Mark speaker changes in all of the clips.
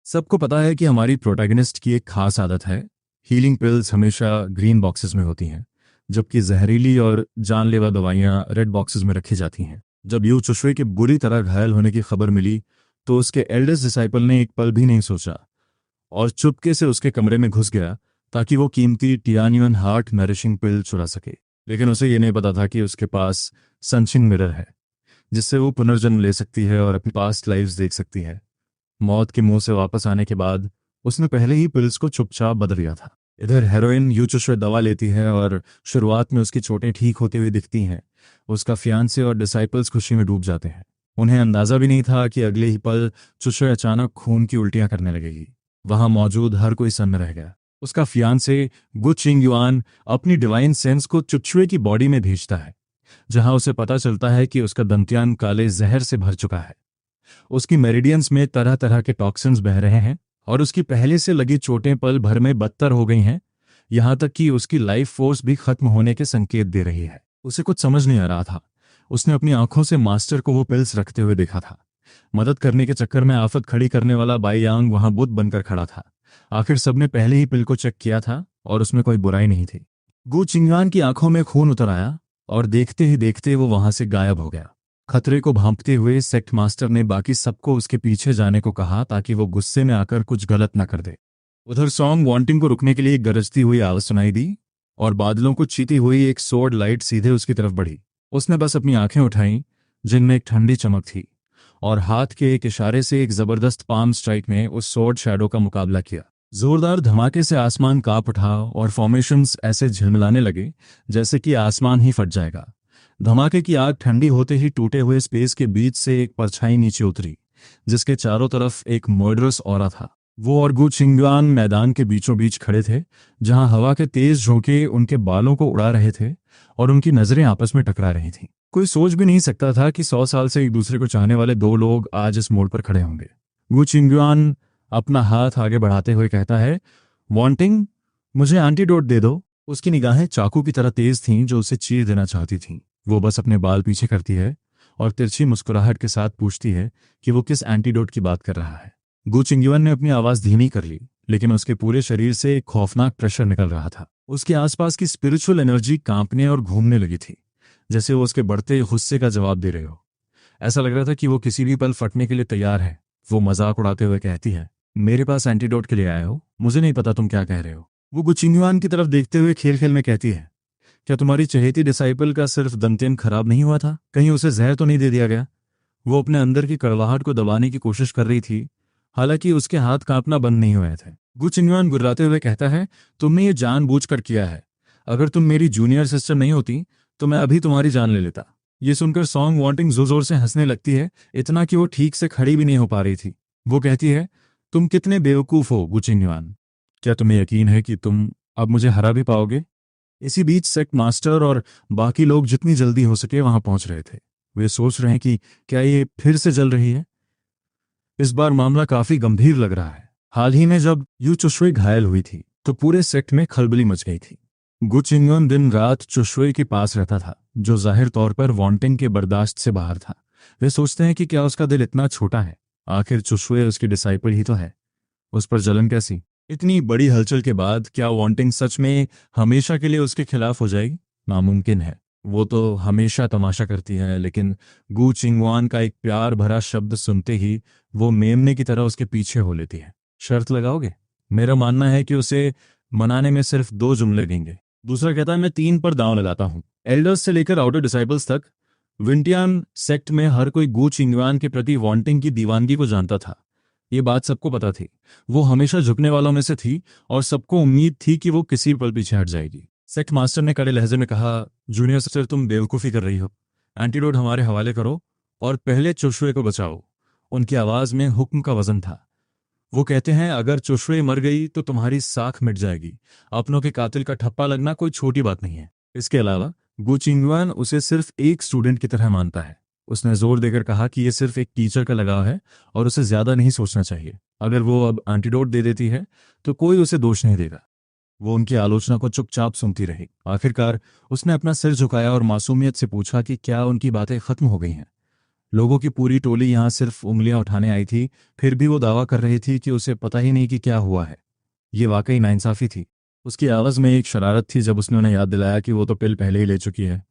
Speaker 1: सबको पता है कि हमारी प्रोटैगनिस्ट की एक खास आदत है। हीलिंग पिल्स हमेशा ग्रीन बॉक्सेस में होती हैं, जबकि जहरीली और जानलेवा दवाइयां रेड बॉक्सेस में रखी जाती हैं। जब यू चुशवे के बुरी तरह घायल होने की खबर मिली तो उसके एल्डेस्ट डिसाइपल ने एक पल भी नहीं सोचा और चुपके से उसके कमरे में घुस गया ताकि वो कीमती टियानियन हार्ट नरिशिंग पिल चुरा सके। लेकिन उसे ये नहीं पता था कि उसके पास सनशिन मिरर है, जिससे वो पुनर्जन्म ले सकती है और अपनी पास्ट लाइव्स देख सकती है। मौत के मुंह से वापस आने के बाद उसने पहले ही पिल्स को चुपचाप बदल लिया था। इधर हेरोइन यू चुशवे दवा लेती है और शुरुआत में उसकी चोटें ठीक होती हुई दिखती हैं। उसका फियांसे और डिसाइपल्स खुशी में डूब जाते हैं। उन्हें अंदाजा भी नहीं था कि अगले ही पल चुशवे अचानक खून की उल्टियां करने लगेगी। वहां मौजूद हर कोई सन्न रह गया। उसका फियांसे गु चिंग युआन अपनी डिवाइन सेंस को चुशवे की बॉडी में भेजता है, जहां उसे पता चलता है कि उसका दंत्यान काले जहर से भर चुका है। उसकी मेरिडियंस में तरह तरह के टॉक्सिन्स बह रहे हैं और उसकी पहले से लगी चोटें पल भर में बदतर हो गई हैं, यहां तक कि उसकी लाइफ फोर्स भी खत्म होने के संकेत दे रही है। उसे कुछ समझ नहीं आ रहा था। उसने अपनी आंखों से मास्टर को वो पिल्स रखते हुए देखा था। मदद करने के चक्कर में आफत खड़ी करने वाला बाई यांग वहां बुत बनकर खड़ा था। आखिर सबने पहले ही पिल को चेक किया था और उसमें कोई बुराई नहीं थी। गु चिंगान की आंखों में खून उतर आया और देखते ही देखते वो वहां से गायब हो गया। खतरे को भांपते हुए सेक्ट मास्टर ने बाकी सबको उसके पीछे जाने को कहा ताकि वो गुस्से में आकर कुछ गलत न कर दे। उधर सॉन्ग वांटिंग को रुकने के लिए एक गरजती हुई आवाज सुनाई दी और बादलों को चीती हुई एक सोर्ड लाइट सीधे उसकी तरफ बढ़ी। उसने बस अपनी आंखें उठाईं, जिनमें एक ठंडी चमक थी, और हाथ के एक इशारे से एक जबरदस्त पाम स्ट्राइक में उस सोर्ड शैडो का मुकाबला किया। जोरदार धमाके से आसमान कांप उठा और फॉर्मेशंस ऐसे झिलमिलाने लगे जैसे कि आसमान ही फट जाएगा। धमाके की आग ठंडी होते ही टूटे हुए स्पेस के बीच से एक परछाई नीचे उतरी, जिसके चारों तरफ एक मर्डरस ऑरा था। वो और गु चिंगुआन मैदान के बीचों बीच खड़े थे, जहां हवा के तेज झोंके उनके बालों को उड़ा रहे थे और उनकी नजरें आपस में टकरा रही थीं। कोई सोच भी नहीं सकता था कि 100 साल से एक दूसरे को चाहने वाले दो लोग आज इस मोड़ पर खड़े होंगे। गु चिंगुआन अपना हाथ आगे बढ़ाते हुए कहता है, वांटिंग, मुझे एंटीडोट दे दो। उसकी निगाहें चाकू की तरह तेज थीं जो उसे चीर देना चाहती थीं। वो बस अपने बाल पीछे करती है और तिरछी मुस्कुराहट के साथ पूछती है कि वो किस एंटीडोट की बात कर रहा है। गु चिंगयुआन ने अपनी आवाज धीमी कर ली, लेकिन उसके पूरे शरीर से एक खौफनाक प्रेशर निकल रहा था। उसके आसपास की स्पिरिचुअल एनर्जी कांपने और घूमने लगी थी, जैसे वो उसके बढ़ते गुस्से का जवाब दे रहे हो। ऐसा लग रहा था कि वो किसी भी पल फटने के लिए तैयार है। वो मजाक उड़ाते हुए कहती है, मेरे पास एंटीडोट के लिए आए हो? मुझे नहीं पता तुम क्या कह रहे हो। वो गु चिंगयुआन की तरफ देखते हुए खेल खेल में कहती है, क्या तुम्हारी चहेती डिसाइपल का सिर्फ दंतेन खराब नहीं हुआ था? कहीं उसे जहर तो नहीं दे दिया गया? वो अपने अंदर की कड़वाहट को दबाने की कोशिश कर रही थी, हालांकि उसके हाथ कांपना बंद नहीं हुए थे। गु चिंगयुआन गुर्राते हुए कहता है, तुमने ये जानबूझकर किया है। अगर तुम मेरी जूनियर सिस्टर नहीं होती तो मैं अभी तुम्हारी जान ले लेता। ये सुनकर सॉन्ग वांटिंग जोर जोर से हंसने लगती है, इतना कि वो ठीक से खड़ी भी नहीं हो पा रही थी। वो कहती है, तुम कितने बेवकूफ हो गु चिंगयुआन। क्या तुम्हें यकीन है कि तुम अब मुझे हरा भी पाओगे? इसी बीच सेक्ट मास्टर और बाकी लोग जितनी जल्दी हो सके वहां पहुंच रहे थे। वे सोच रहे हैं कि क्या ये फिर से जल रही है। इस बार मामला काफी गंभीर लग रहा है। हाल ही में जब यू चुशवे घायल हुई थी तो पूरे सेक्ट में खलबली मच गई थी। गु चिंगयुआन दिन रात चुशवे के पास रहता था, जो जाहिर तौर पर वांटिंग के बर्दाश्त से बाहर था। वे सोचते हैं कि क्या उसका दिल इतना छोटा है? आखिर चुशवे उसकी डिसाइपल ही तो है। उस पर जलन कैसी? इतनी बड़ी हलचल के बाद क्या वांटिंग सच में हमेशा के लिए उसके खिलाफ हो जाएगी? नामुमकिन है। वो तो हमेशा तमाशा करती है, लेकिन गु चिंगयुआन का एक प्यार भरा शब्द सुनते ही वो मेमने की तरह उसके पीछे हो लेती है। शर्त लगाओगे? मेरा मानना है कि उसे मनाने में सिर्फ 2 जुमले लगेंगे। दूसरा कहता है, मैं 3 पर दांव लगाता हूं। एल्डर्स से लेकर आउटर डिसाइपल्स तक विंटियान सेक्ट में हर कोई गु चिंगयुआन के प्रति वांटिंग की दीवानगी को जानता था। ये बात सबको पता थी। वो हमेशा झुकने वालों में से थी और सबको उम्मीद थी कि वो किसी पल पीछे हट जाएगी। सेक्ट मास्टर ने कड़े लहजे में कहा, जूनियर सिस्टर, तुम बेवकूफ़ी कर रही हो। एंटीडोट हमारे हवाले करो और पहले चुशवे को बचाओ। उनकी आवाज़ में हुक्म का वजन था। वो कहते हैं, अगर चुशवे मर गई तो तुम्हारी साख मिट जाएगी। अपनों के कातिल का ठप्पा लगना कोई छोटी बात नहीं है। इसके अलावा गु चिंगयुआन उसे सिर्फ एक स्टूडेंट की तरह मानता है। उसने जोर देकर कहा कि यह सिर्फ एक टीचर का लगाव है और उसे ज्यादा नहीं सोचना चाहिए। अगर वो अब एंटीडोट दे देती है तो कोई उसे दोष नहीं देगा। वो उनकी आलोचना को चुपचाप सुनती रही। आखिरकार उसने अपना सिर झुकाया और मासूमियत से पूछा कि क्या उनकी बातें खत्म हो गई हैं। लोगों की पूरी टोली यहाँ सिर्फ उंगलियां उठाने आई थी, फिर भी वो दावा कर रही थी कि उसे पता ही नहीं कि क्या हुआ है। ये वाकई नाइंसाफी थी। उसकी आवाज़ में एक शरारत थी जब उसने उन्हें याद दिलाया कि वो तो पिल पहले ही ले चुकी है।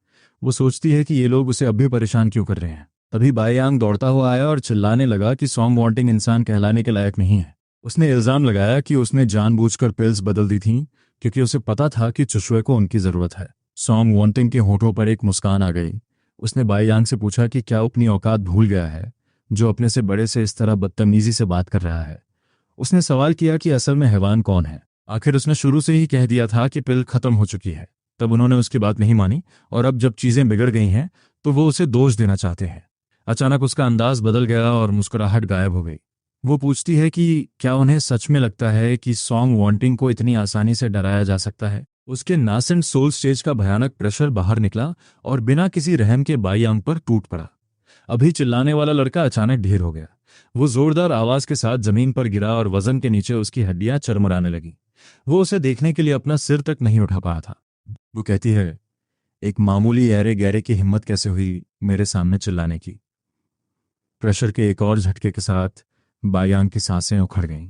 Speaker 1: वो सोचती है कि ये लोग उसे अब भी परेशान क्यों कर रहे हैं। तभी बायांग दौड़ता हुआ आया और चिल्लाने लगा कि सॉन्ग वांटिंग इंसान कहलाने के लायक नहीं है। उसने इल्ज़ाम लगाया कि उसने जानबूझकर पिल्स बदल दी थीं क्योंकि उसे पता था कि चुशुए को उनकी ज़रूरत है। सॉन्ग वांटिंग के होठों पर एक मुस्कान आ गई। उसने बायांग से पूछा कि क्या वो अपनी औकात भूल गया है, जो अपने से बड़े से इस तरह बदतमीजी से बात कर रहा है। उसने सवाल किया कि असल में हैवान कौन है। आखिर उसने शुरू से ही कह दिया था कि पिल खत्म हो चुकी है। तब उन्होंने उसकी बात नहीं मानी और अब जब चीजें बिगड़ गई हैं तो वो उसे दोष देना चाहते हैं। अचानक उसका अंदाज बदल गया और मुस्कुराहट गायब हो गई। वो पूछती है कि क्या उन्हें सच में लगता है कि सॉन्ग वांटिंग को इतनी आसानी से डराया जा सकता है। उसके नासेंट सोल स्टेज का भयानक प्रेशर बाहर निकला और बिना किसी रहम के बायांग पर टूट पड़ा। अभी चिल्लाने वाला लड़का अचानक ढेर हो गया। वो जोरदार आवाज के साथ जमीन पर गिरा और वजन के नीचे उसकी हड्डियां चरमराने लगी। वो उसे देखने के लिए अपना सिर तक नहीं उठा पाया था। वो कहती है, एक मामूली ऐरे गैरे की हिम्मत कैसे हुई मेरे सामने चिल्लाने की। प्रेशर के एक और झटके के साथ बायांग की सांसें उखड़ गईं।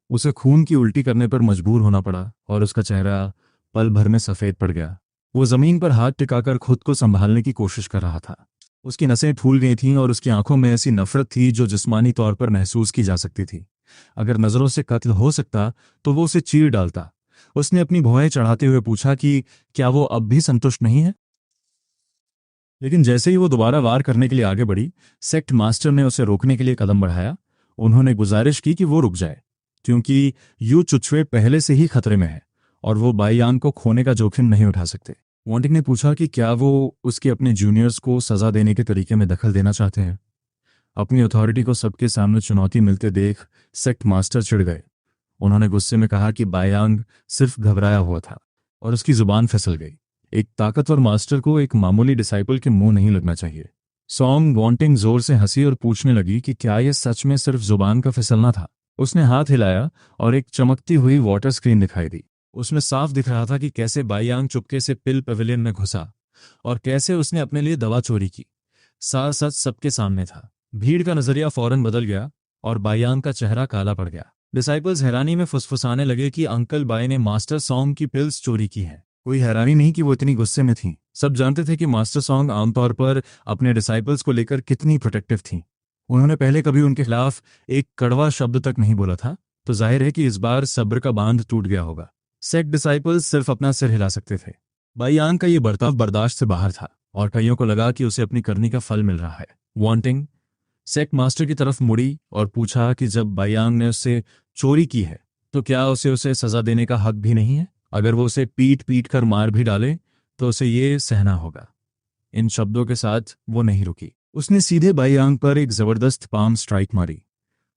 Speaker 1: उसे खून की उल्टी करने पर मजबूर होना पड़ा और उसका चेहरा पल भर में सफेद पड़ गया। वो जमीन पर हाथ टिकाकर खुद को संभालने की कोशिश कर रहा था। उसकी नसें फूल गई थीं और उसकी आंखों में ऐसी नफरत थी जो जिस्मानी तौर पर महसूस की जा सकती थी। अगर नजरों से कत्ल हो सकता तो वो उसे चीर डालता। उसने अपनी भौहें चढ़ाते हुए पूछा कि क्या वो अब भी संतुष्ट नहीं है। लेकिन जैसे ही वो दोबारा वार करने के लिए आगे बढ़ी, सेक्ट मास्टर ने उसे रोकने के लिए कदम बढ़ाया। उन्होंने गुजारिश की कि वो रुक जाए, क्योंकि यू चुचवे पहले से ही खतरे में है और वो बाईयांग को खोने का जोखिम नहीं उठा सकते। वांटिंग ने पूछा कि क्या वो उसके अपने जूनियर्स को सजा देने के तरीके में दखल देना चाहते हैं। अपनी अथॉरिटी को सबके सामने चुनौती मिलते देख सेक्ट मास्टर चिढ़ गए। उन्होंने गुस्से में कहा कि बायांग सिर्फ घबराया हुआ था और उसकी जुबान फिसल गई। एक ताकतवर मास्टर को एक मामूली डिसाइपल के मुंह नहीं लगना चाहिए। सॉन्ग वांटिंग जोर से हंसी और पूछने लगी कि क्या यह सच में सिर्फ जुबान का फिसलना था। उसने हाथ हिलाया और एक चमकती हुई वाटर स्क्रीन दिखाई दी। उसमें साफ दिख रहा था कि कैसे बायांग चुपके से पिल पवेलियन में घुसा और कैसे उसने अपने लिए दवा चोरी की। सारा सच सबके सामने था। भीड़ का नजरिया फौरन बदल गया और बायांग का चेहरा काला पड़ गया। डिसाइपल्स हैरानी में फुसफुसाने लगे कि अंकल बाय ने मास्टर सॉन्ग की पिल्स चोरी की है। कोई हैरानी नहीं कि वो इतनी गुस्से में थी। सब जानते थे कि मास्टर सॉन्ग आमतौर पर अपने डिसाइपल्स को लेकर कितनी प्रोटेक्टिव थी। उन्होंने पहले कभी उनके खिलाफ एक कड़वा शब्द तक नहीं बोला था, तो जाहिर है कि इस बार सब्र का बांध टूट गया होगा। सेक्ट डिसाइपल्स सिर्फ अपना सिर हिला सकते थे। बायांग का ये बर्ताव बर्दाश्त से बाहर था और कईयों को लगा कि उसे अपनी करनी का फल मिल रहा है। वांटिंग सेक्ट मास्टर की तरफ मुड़ी और पूछा कि जब बायांग ने उससे चोरी की है तो क्या उसे सजा देने का हक भी नहीं है। अगर वो उसे पीट पीट कर मार भी डाले तो उसे ये सहना होगा। इन शब्दों के साथ वो नहीं रुकी। उसने सीधे बायांग पर एक जबरदस्त पाम स्ट्राइक मारी,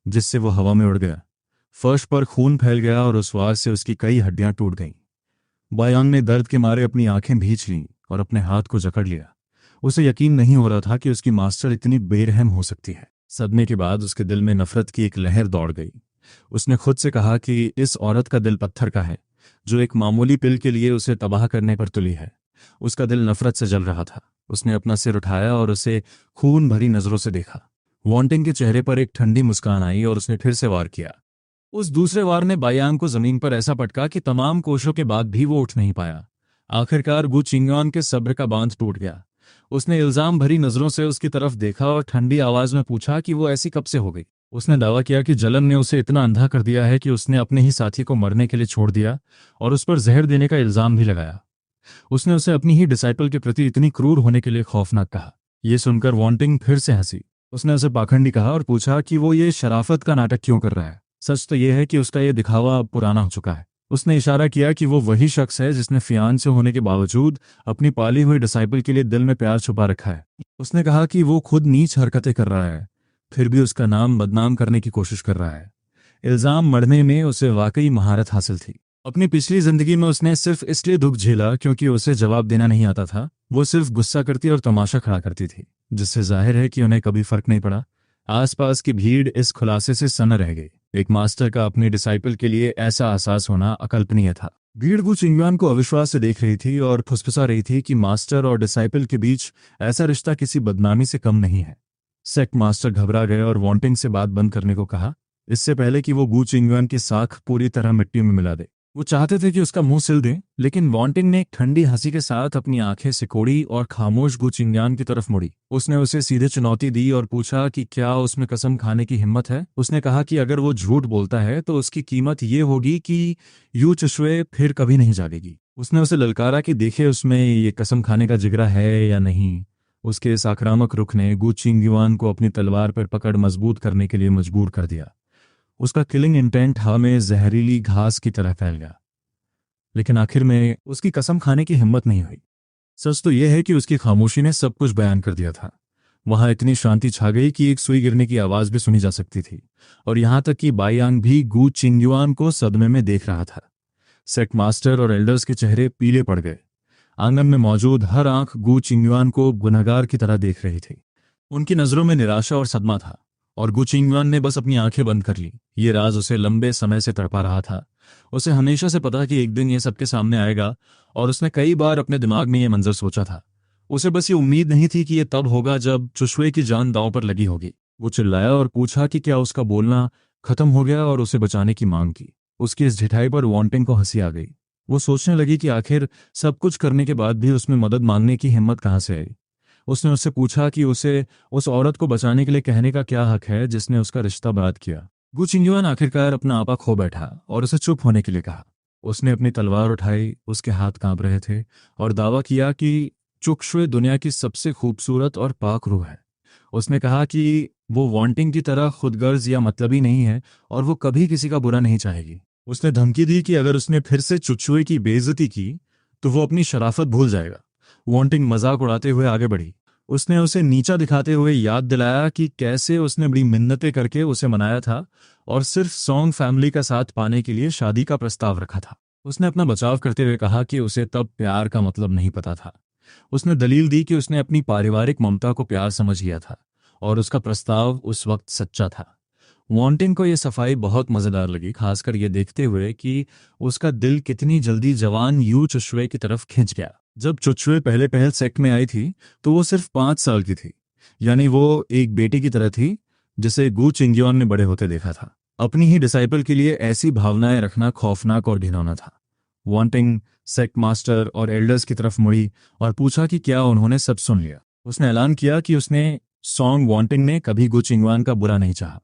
Speaker 1: जिससे वो हवा में उड़ गया। फर्श पर खून फैल गया और उस वार से उसकी कई हड्डियां टूट गईं। बायांग ने दर्द के मारे अपनी आंखें भींच लीं और अपने हाथ को जकड़ लिया। उसे यकीन नहीं हो रहा था कि उसकी मास्टर इतनी बेरहम हो सकती है। सदमे के बाद उसके दिल में नफरत की एक लहर दौड़ गई। उसने खुद से कहा कि इस औरत का दिल पत्थर का है, जो एक मामूली पिल के लिए उसे तबाह करने पर तुली है। उसका दिल नफरत से जल रहा था। उसने अपना सिर उठाया और उसे खून भरी नजरों से देखा। वांटिंग के चेहरे पर एक ठंडी मुस्कान आई और उसने फिर से वार किया। उस दूसरे वार ने बायांग को जमीन पर ऐसा पटका कि तमाम कोशिशों के बाद भी वो उठ नहीं पाया। आखिरकार गु चिंगॉन के सब्र का बांध टूट गया। उसने इल्जाम भरी नजरों से उसकी तरफ देखा और ठंडी आवाज में पूछा कि वो ऐसी कब से हो गई। उसने दावा किया कि जलन ने उसे इतना अंधा कर दिया है कि उसने अपने ही साथी को मरने के लिए छोड़ दिया और उस पर जहर देने का इल्जाम भी लगाया। उसने उसे अपनी ही डिसाइपल के प्रति इतनी क्रूर होने के लिए खौफनाक कहा। यह सुनकर वांटिंग फिर से हंसी। उसने उसे पाखंडी कहा और पूछा कि वो ये शराफत का नाटक क्यों कर रहा है। सच तो यह है कि उसका यह दिखावा अब पुराना हो चुका है। उसने इशारा किया कि वो वही शख्स है जिसने फियांसे होने के बावजूद अपनी पाली हुई डिसाइपल के लिए दिल में प्यार छुपा रखा है। उसने कहा कि वो खुद नीच हरकतें कर रहा है, फिर भी उसका नाम बदनाम करने की कोशिश कर रहा है। इल्जाम मढ़ने में उसे वाकई महारत हासिल थी। अपनी पिछली जिंदगी में उसने सिर्फ इसलिए दुख झेला क्योंकि उसे जवाब देना नहीं आता था। वो सिर्फ गुस्सा करती और तमाशा खड़ा करती थी, जिससे जाहिर है कि उन्हें कभी फर्क नहीं पड़ा। आसपास की भीड़ इस खुलासे से सन्न रह गई। एक मास्टर का अपनी डिसाइपल के लिए ऐसा एहसास होना अकल्पनीय था। भीड़ गु चिंगवान को अविश्वास से देख रही थी और फुसफुसा रही थी कि मास्टर और डिसाइपल के बीच ऐसा रिश्ता किसी बदनामी से कम नहीं है। सेक्ट मास्टर घबरा गए और वांटिंग से बात बंद करने को कहा, इससे पहले कि वो गू चिंगुआन की साख पूरी तरह मिट्टी में मिला दे। वो चाहते थे कि उसका मुंह सिल दे, लेकिन वांटिंग ने एक ठंडी हंसी के साथ अपनी आंखें सिकोड़ी और खामोश गू चिंगुआन की तरफ मुड़ी। उसने उसे सीधे चुनौती दी और पूछा कि क्या उसमें कसम खाने की हिम्मत है। उसने कहा कि अगर वो झूठ बोलता है तो उसकी कीमत ये होगी कि यू चुशुए फिर कभी नहीं जागेगी। उसने उसे ललकारा कि देखे उसमें ये कसम खाने का जिगरा है या नहीं। उसके इस आक्रामक रुख ने गू चिंगुआन को अपनी तलवार पर पकड़ मजबूत करने के लिए मजबूर कर दिया। उसका किलिंग इंटेंट हवा में जहरीली घास की तरह फैल गया, लेकिन आखिर में उसकी कसम खाने की हिम्मत नहीं हुई। सच तो यह है कि उसकी खामोशी ने सब कुछ बयान कर दिया था। वहां इतनी शांति छा गई कि एक सुई गिरने की आवाज भी सुनी जा सकती थी, और यहां तक कि बायांग भी गू चिंगुआन को सदमे में देख रहा था। सेक्ट मास्टर और एल्डर्स के चेहरे पीले पड़ गए। आंगन में मौजूद हर आंख गू चिंगुआन को गुनहगार की तरह देख रही थी। उनकी नजरों में निराशा और सदमा था, और गू चिंगुआन ने बस अपनी आंखें बंद कर ली। ये राज उसे लंबे समय से तड़पा रहा था। उसे हमेशा से पता कि एक दिन ये सबके सामने आएगा, और उसने कई बार अपने दिमाग में ये मंजर सोचा था। उसे बस ये उम्मीद नहीं थी कि ये तब होगा जब चुशुए की जान दांव पर लगी होगी। वो चिल्लाया और पूछा कि क्या उसका बोलना खत्म हो गया, और उसे बचाने की मांग की। उसकी इस ढिठाई पर वांटिंग को हंसी आ गई। वो सोचने लगी कि आखिर सब कुछ करने के बाद भी उसमें मदद मांगने की हिम्मत कहाँ से आई। उसने उससे पूछा कि उसे उस औरत को बचाने के लिए कहने का क्या हक है जिसने उसका रिश्ता बर्बाद किया। गू चिंगुआन आखिरकार अपना आपा खो बैठा और उसे चुप होने के लिए कहा। उसने अपनी तलवार उठाई, उसके हाथ कांप रहे थे, और दावा किया कि चुकशुए दुनिया की सबसे खूबसूरत और पाक रूह है। उसने कहा कि वो वांटिंग की तरह खुदगर्ज या मतलबी नहीं है, और वो कभी किसी का बुरा नहीं चाहेगी। उसने धमकी दी कि अगर उसने फिर से चुचुए की बेइज्जती की तो वो अपनी शराफत भूल जाएगा। वांटिंग मजाक उड़ाते हुए आगे बढ़ी। उसने उसे नीचा दिखाते हुए याद दिलाया कि कैसे उसने बड़ी मिन्नतें करके उसे मनाया था, और सिर्फ सॉन्ग फैमिली का साथ पाने के लिए शादी का प्रस्ताव रखा था। उसने अपना बचाव करते हुए कहा कि उसे तब प्यार का मतलब नहीं पता था। उसने दलील दी कि उसने अपनी पारिवारिक ममता को प्यार समझ लिया था, और उसका प्रस्ताव उस वक्त सच्चा था। वांटिंग को यह सफाई बहुत मजेदार लगी, खासकर यह देखते हुए कि उसका दिल कितनी जल्दी जवान यू चुशुए की तरफ खिंच गया। जब चुचुए पहले पहल सेक्ट में आई थी तो वो सिर्फ 5 साल की थी, यानी वो एक बेटी की तरह थी जिसे गू चिंगुआन ने बड़े होते देखा था। अपनी ही डिसाइपल के लिए ऐसी भावनाएं रखना खौफनाक और घिनौना था। वांटिंग सेक्ट मास्टर और एल्डर्स की तरफ मुड़ी और पूछा कि क्या उन्होंने सब सुन लिया। उसने ऐलान किया कि उसने सॉन्ग वांटिंग ने कभी गू चिंगुआन का बुरा नहीं चाहा।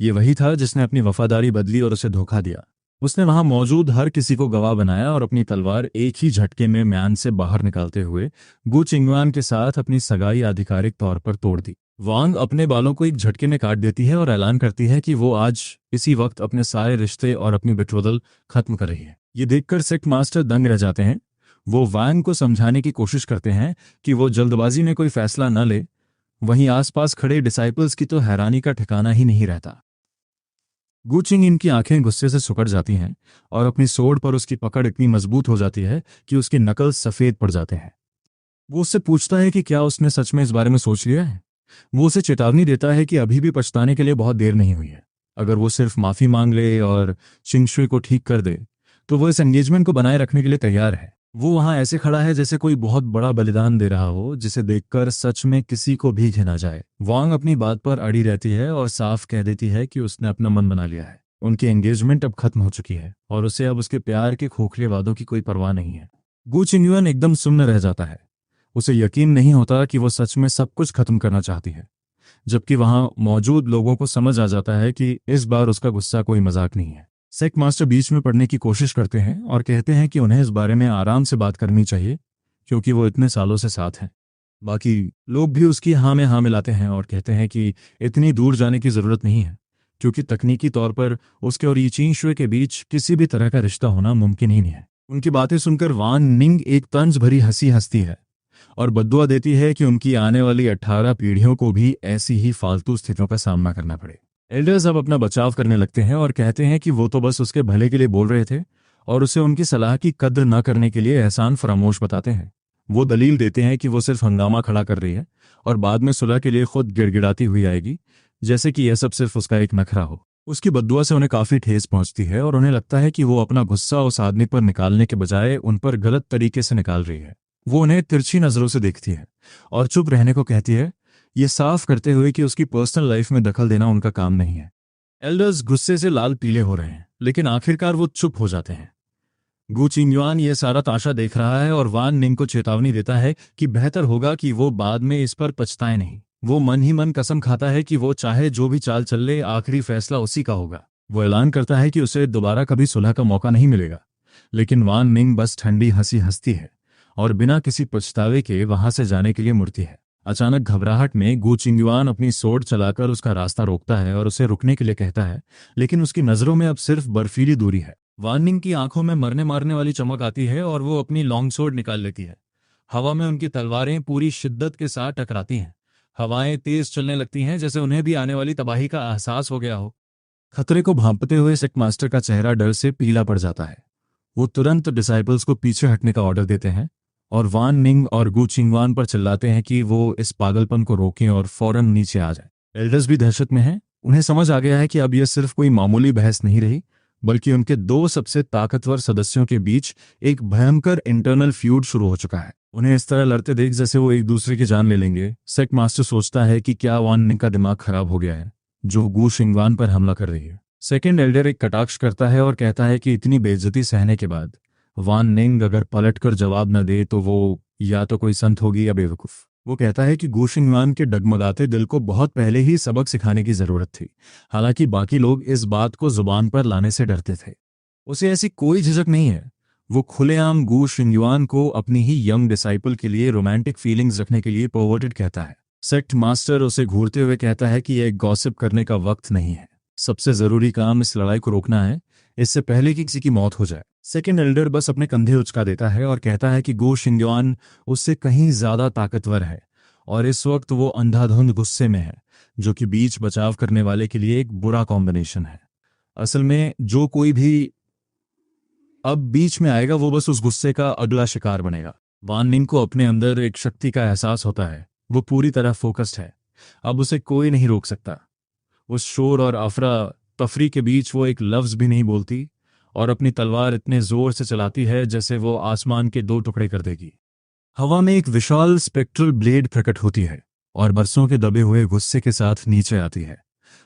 Speaker 1: ये वही था जिसने अपनी वफादारी बदली और उसे धोखा दिया। उसने वहां मौजूद हर किसी को गवाह बनाया और अपनी तलवार एक ही झटके में म्यान से बाहर निकालते हुए गू चिंगुआन के साथ अपनी सगाई आधिकारिक तौर पर तोड़ दी। वांग अपने बालों को एक झटके में काट देती है और ऐलान करती है कि वो आज इसी वक्त अपने सारे रिश्ते और अपनी बेट्रोदल खत्म कर रही है। ये देखकर सेक्ट मास्टर दंग रह जाते हैं। वो वांग को समझाने की कोशिश करते हैं कि वो जल्दबाजी में कोई फैसला न ले। वहीं आसपास खड़े डिसाइपल्स की तो हैरानी का ठिकाना ही नहीं रहता। गू चिंगुआन की आंखें गुस्से से सिकुड़ जाती हैं, और अपनी सोड पर उसकी पकड़ इतनी मजबूत हो जाती है कि उसके नकल सफेद पड़ जाते हैं। वो उससे पूछता है कि क्या उसने सच में इस बारे में सोच लिया है। वो उसे चेतावनी देता है कि अभी भी पछताने के लिए बहुत देर नहीं हुई है। अगर वो सिर्फ माफी मांग ले और चिंगशुए को ठीक कर दे तो वो इस एंगेजमेंट को बनाए रखने के लिए तैयार है। वो वहां ऐसे खड़ा है जैसे कोई बहुत बड़ा बलिदान दे रहा हो, जिसे देखकर सच में किसी को भी घिना जाए। वांग अपनी बात पर अड़ी रहती है और साफ कह देती है कि उसने अपना मन बना लिया है। उनकी एंगेजमेंट अब खत्म हो चुकी है और उसे अब उसके प्यार के खोखले वादों की कोई परवाह नहीं है। गू चिंगुआन एकदम सुन्न रह जाता है। उसे यकीन नहीं होता कि वो सच में सब कुछ खत्म करना चाहती है, जबकि वहां मौजूद लोगों को समझ आ जाता है कि इस बार उसका गुस्सा कोई मजाक नहीं है। सेक्ट मास्टर बीच में पड़ने की कोशिश करते हैं और कहते हैं कि उन्हें इस बारे में आराम से बात करनी चाहिए, क्योंकि वो इतने सालों से साथ हैं। बाकी लोग भी उसकी हाँ में हाँ मिलाते हैं और कहते हैं कि इतनी दूर जाने की ज़रूरत नहीं है, क्योंकि तकनीकी तौर पर उसके और चिंगशुए के बीच किसी भी तरह का रिश्ता होना मुमकिन ही नहीं है। उनकी बातें सुनकर वान निंग एक तंज भरी हंसी हंसती है और बद्दुआ देती है कि उनकी आने वाली 18 पीढ़ियों को भी ऐसी ही फालतू स्थितियों का सामना करना पड़े। एल्डर्स अब अपना बचाव करने लगते हैं और कहते हैं कि वो तो बस उसके भले के लिए बोल रहे थे, और उसे उनकी सलाह की कद्र न करने के लिए एहसान फरामोश बताते हैं। वो दलील देते हैं कि वो सिर्फ हंगामा खड़ा कर रही है और बाद में सुलह के लिए खुद गिड़गिड़ाती हुई आएगी, जैसे कि यह सब सिर्फ उसका एक नखरा हो। उसकी बद्दुआ से उन्हें काफी ठेस पहुंचती है और उन्हें लगता है कि वो अपना गुस्सा उस आदमी पर निकालने के बजाय उन पर गलत तरीके से निकाल रही है। वो उन्हें तिरछी नजरों से देखती है और चुप रहने को कहती है, ये साफ करते हुए कि उसकी पर्सनल लाइफ में दखल देना उनका काम नहीं है। एल्डर्स गुस्से से लाल पीले हो रहे हैं, लेकिन आखिरकार वो चुप हो जाते हैं। गु चिंगयुआन ये सारा ताशा देख रहा है और वान निंग को चेतावनी देता है कि बेहतर होगा कि वो बाद में इस पर पछताए नहीं। वो मन ही मन कसम खाता है कि वो चाहे जो भी चाल चल ले, आखिरी फैसला उसी का होगा। वो ऐलान करता है कि उसे दोबारा कभी सुलह का मौका नहीं मिलेगा, लेकिन वान निंग बस ठंडी हंसी हंसती है और बिना किसी पछतावे के वहां से जाने के लिए मुड़ती है। अचानक घबराहट में गु चिंगयुआन अपनी सोर्ड चलाकर उसका रास्ता रोकता है और उसे रुकने के लिए कहता है, लेकिन उसकी नजरों में अब सिर्फ बर्फीली दूरी है। वान निंग की आंखों में मरने मारने वाली चमक आती है और वो अपनी लॉन्ग सोर्ड निकाल लेती है। हवा में उनकी तलवारें पूरी शिद्दत के साथ टकराती हैं। हवाएं तेज चलने लगती हैं, जैसे उन्हें भी आने वाली तबाही का एहसास हो गया हो। खतरे को भांपते हुए सेक्ट मास्टर का चेहरा डर से पीला पड़ जाता है। वो तुरंत डिसाइपल्स को पीछे हटने का ऑर्डर देते हैं और वान निंग और गु चिंगयुआन पर चिल्लाते हैं कि वो इस पागलपन को रोकें और फौरन नीचे आ जाए। एल्डर्स भी दहशत में हैं। उन्हें समझ आ गया है कि अब यह सिर्फ कोई मामूली बहस नहीं रही, बल्कि उनके दो सबसे ताकतवर सदस्यों के बीच एक भयंकर इंटरनल फ्यूड शुरू हो चुका है। उन्हें इस तरह लड़ते देख जैसे वो एक दूसरे की जान ले लेंगे, सेक्ट मास्टर सोचता है कि क्या वान निंग का दिमाग खराब हो गया है जो गु चिंगयुआन पर हमला कर रही है। सेकेंड एल्डर एक कटाक्ष करता है और कहता है कि इतनी बेइज्जती सहने के बाद वान निंग अगर पलटकर जवाब न दे तो वो या तो कोई संत होगी या बेवकूफ। वो कहता है कि गु चिंगयुआन के डगमगाते दिल को बहुत पहले ही सबक सिखाने की जरूरत थी। हालांकि बाकी लोग इस बात को जुबान पर लाने से डरते थे। उसे ऐसी कोई झिझक नहीं है। वो खुलेआम गु चिंगयुआन को अपनी ही यंग डिसाइपल के लिए रोमांटिक फीलिंग्स रखने के लिए परवर्टेड कहता है। सेक्ट मास्टर उसे घूरते हुए कहता है कि यह गॉसिप करने का वक्त नहीं है। सबसे जरूरी काम इस लड़ाई को रोकना है, इससे पहले कि किसी की मौत हो जाए। सेकेंड एल्डर बस अपने कंधे उचका देता है और कहता है कि गु चिंगयुआन उससे कहीं ज्यादा ताकतवर है और इस वक्त वो अंधाधुंध गुस्से में है, जो कि बीच बचाव करने वाले के लिए एक बुरा कॉम्बिनेशन है। असल में जो कोई भी अब बीच में आएगा वो बस उस गुस्से का अगला शिकार बनेगा। वान निंग को अपने अंदर एक शक्ति का एहसास होता है। वो पूरी तरह फोकस्ड है। अब उसे कोई नहीं रोक सकता। उस शोर और अफरा तफरी के बीच वो एक लफ्ज भी नहीं बोलती और अपनी तलवार इतने जोर से चलाती है जैसे वो आसमान के दो टुकड़े कर देगी। हवा में एक विशाल स्पेक्ट्रल ब्लेड प्रकट होती है और बरसों के दबे हुए गुस्से के साथ नीचे आती है।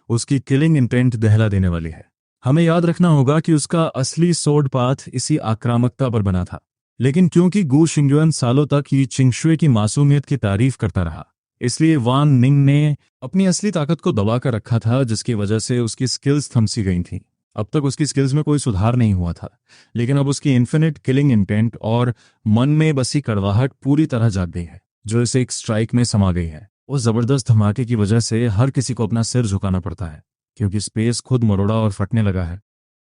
Speaker 1: उसकी किलिंग इंटेंट दहला देने वाली है। हमें याद रखना होगा कि उसका असली सोर्ड पाथ इसी आक्रामकता पर बना था, लेकिन क्योंकि गु चिंगयुआन सालों तक ये चिंगशुए की मासूमियत की तारीफ करता रहा, इसलिए वान निंग ने अपनी असली ताकत को दबा कर रखा था, जिसकी वजह से उसकी स्किल्स थमसी गई थी। अब तक उसकी स्किल्स में कोई सुधार नहीं हुआ था, लेकिन अब उसकी इन्फिनिट किलिंग इंटेंट और मन में बसी कड़वाहट पूरी तरह जाग गई है, जो इसे एक स्ट्राइक में समा गई है। उस जबरदस्त धमाके की वजह से हर किसी को अपना सिर झुकाना पड़ता है, क्योंकि स्पेस खुद मरोड़ा और फटने लगा है।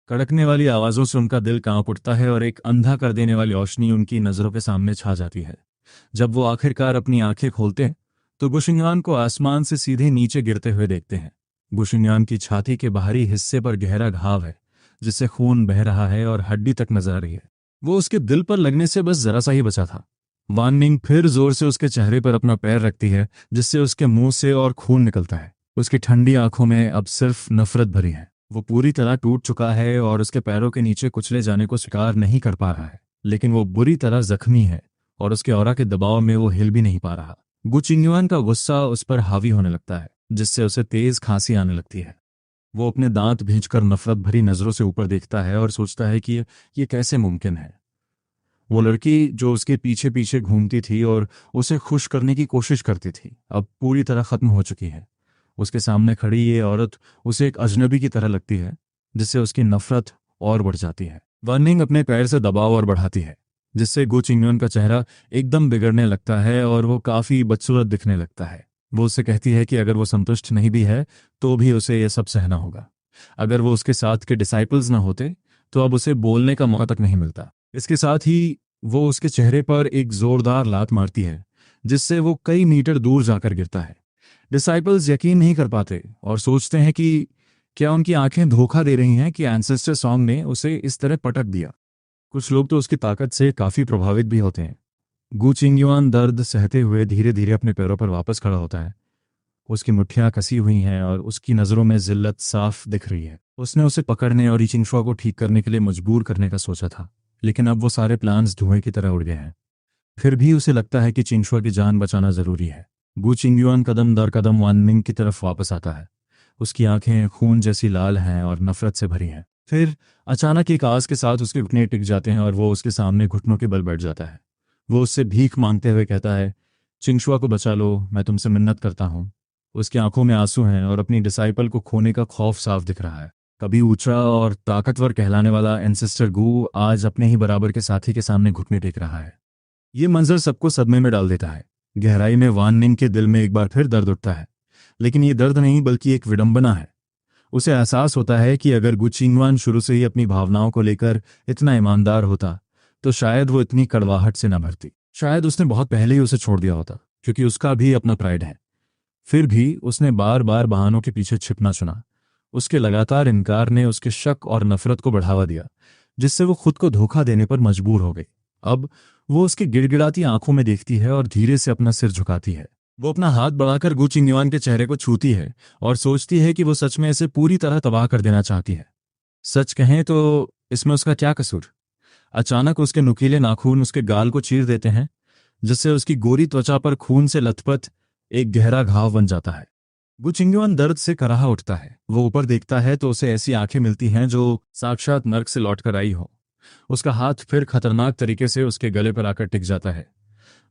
Speaker 1: कड़कने वाली आवाजों से उनका दिल कांप उठता है और एक अंधा कर देने वाली रोशनी उनकी नजरों के सामने छा जाती है। जब वो आखिरकार अपनी आंखें खोलते हैं तो गु चिंगयुआन को आसमान से सीधे नीचे गिरते हुए देखते हैं। गु चिंगयुआन की छाती के बाहरी हिस्से पर गहरा घाव है, जिससे खून बह रहा है और हड्डी तक नजर आ रही है। वो उसके दिल पर लगने से बस जरा सा ही बचा था। वान निंग फिर जोर से उसके चेहरे पर अपना पैर रखती है, जिससे उसके मुंह से और खून निकलता है। उसकी ठंडी आंखों में अब सिर्फ नफरत भरी है। वो पूरी तरह टूट चुका है और उसके पैरों के नीचे कुचले जाने को स्वीकार नहीं कर पा रहा है, लेकिन वो बुरी तरह जख्मी है और उसके ऑरा के दबाव में वो हिल भी नहीं पा रहा। गु चिंगयुआन का गुस्सा उस पर हावी होने लगता है, जिससे उसे तेज खांसी आने लगती है। वो अपने दांत भींचकर नफरत भरी नजरों से ऊपर देखता है और सोचता है कि ये कैसे मुमकिन है। वो लड़की जो उसके पीछे पीछे घूमती थी और उसे खुश करने की कोशिश करती थी, अब पूरी तरह खत्म हो चुकी है। उसके सामने खड़ी ये औरत उसे एक अजनबी की तरह लगती है, जिससे उसकी नफरत और बढ़ जाती है। वान निंग अपने पैर से दबाव और बढ़ाती है, जिससे गु चिंगयुआन का चेहरा एकदम बिगड़ने लगता है और वो काफी बदसूरत दिखने लगता है। वो उससे कहती है कि अगर वो संतुष्ट नहीं भी है तो भी उसे यह सब सहना होगा। अगर वो उसके साथ के डिसाइपल्स ना होते तो अब उसे बोलने का मौका तक नहीं मिलता। इसके साथ ही वो उसके चेहरे पर एक जोरदार लात मारती है, जिससे वो कई मीटर दूर जाकर गिरता है। डिसाइपल्स यकीन नहीं कर पाते और सोचते हैं कि क्या उनकी आंखें धोखा दे रही हैं कि एंसेस्टर सॉन्ग ने उसे इस तरह पटक दिया। कुछ लोग तो उसकी ताकत से काफी प्रभावित भी होते हैं। गु चिंगयुआन दर्द सहते हुए धीरे धीरे अपने पैरों पर वापस खड़ा होता है। उसकी मुट्ठियां कसी हुई हैं और उसकी नजरों में जिल्लत साफ दिख रही है। उसने उसे पकड़ने और चिंगशुआ को ठीक करने के लिए मजबूर करने का सोचा था, लेकिन अब वो सारे प्लान्स धुएं की तरह उड़ गए हैं। फिर भी उसे लगता है कि चिंगशुआ की जान बचाना जरूरी है। गु चिंगयुआन कदम दर कदम वान निंग की तरफ वापस आता है। उसकी आंखें खून जैसी लाल हैं और नफरत से भरी हैं। फिर अचानक एक आवाज के साथ उसके घुटने टिक जाते हैं और वो उसके सामने घुटनों के बल बैठ जाता है। वो उससे भीख मांगते हुए कहता है, चिंगशुआ को बचा लो, मैं तुमसे मिन्नत करता हूँ। उसकी आंखों में आंसू हैं और अपनी डिसाइपल को खोने का खौफ साफ दिख रहा है। कभी ऊंचा और ताकतवर कहलाने वाला एंसेस्टर गु आज अपने ही बराबर के साथी के सामने घुटने टेक रहा है। ये मंजर सबको सदमे में डाल देता है। गहराई में वान निंग के दिल में एक बार फिर दर्द उठता है, लेकिन ये दर्द नहीं बल्कि एक विडंबना है। उसे एहसास होता है कि अगर गु चिंगवान शुरू से ही अपनी भावनाओं को लेकर इतना ईमानदार होता तो शायद वो इतनी कड़वाहट से न भरती। शायद उसने बहुत पहले ही उसे छोड़ दिया होता, क्योंकि उसका भी अपना प्राइड है। फिर भी उसने बार बार बहानों के पीछे छिपना चुना। उसके लगातार इनकार ने उसके शक और नफरत को बढ़ावा दिया, जिससे वो खुद को धोखा देने पर मजबूर हो गई। अब वो उसकी गिड़गिड़ाती आंखों में देखती है और धीरे से अपना सिर झुकाती है। वो अपना हाथ बढ़ाकर गु चिंगयुआन के चेहरे को छूती है और सोचती है कि वो सच में इसे पूरी तरह तबाह कर देना चाहती है। सच कहें तो इसमें उसका क्या कसूर? अचानक उसके नुकीले नाखून उसके गाल को चीर देते हैं, जिससे उसकी गोरी त्वचा पर खून से लथपथ एक गहरा घाव बन जाता है। गु चिंगयुआन दर्द से कराहा उठता है। वो ऊपर देखता है तो उसे ऐसी आंखें मिलती हैं जो साक्षात नर्क से लौट कर आई हो। उसका हाथ फिर खतरनाक तरीके से उसके गले पर आकर टिक जाता है।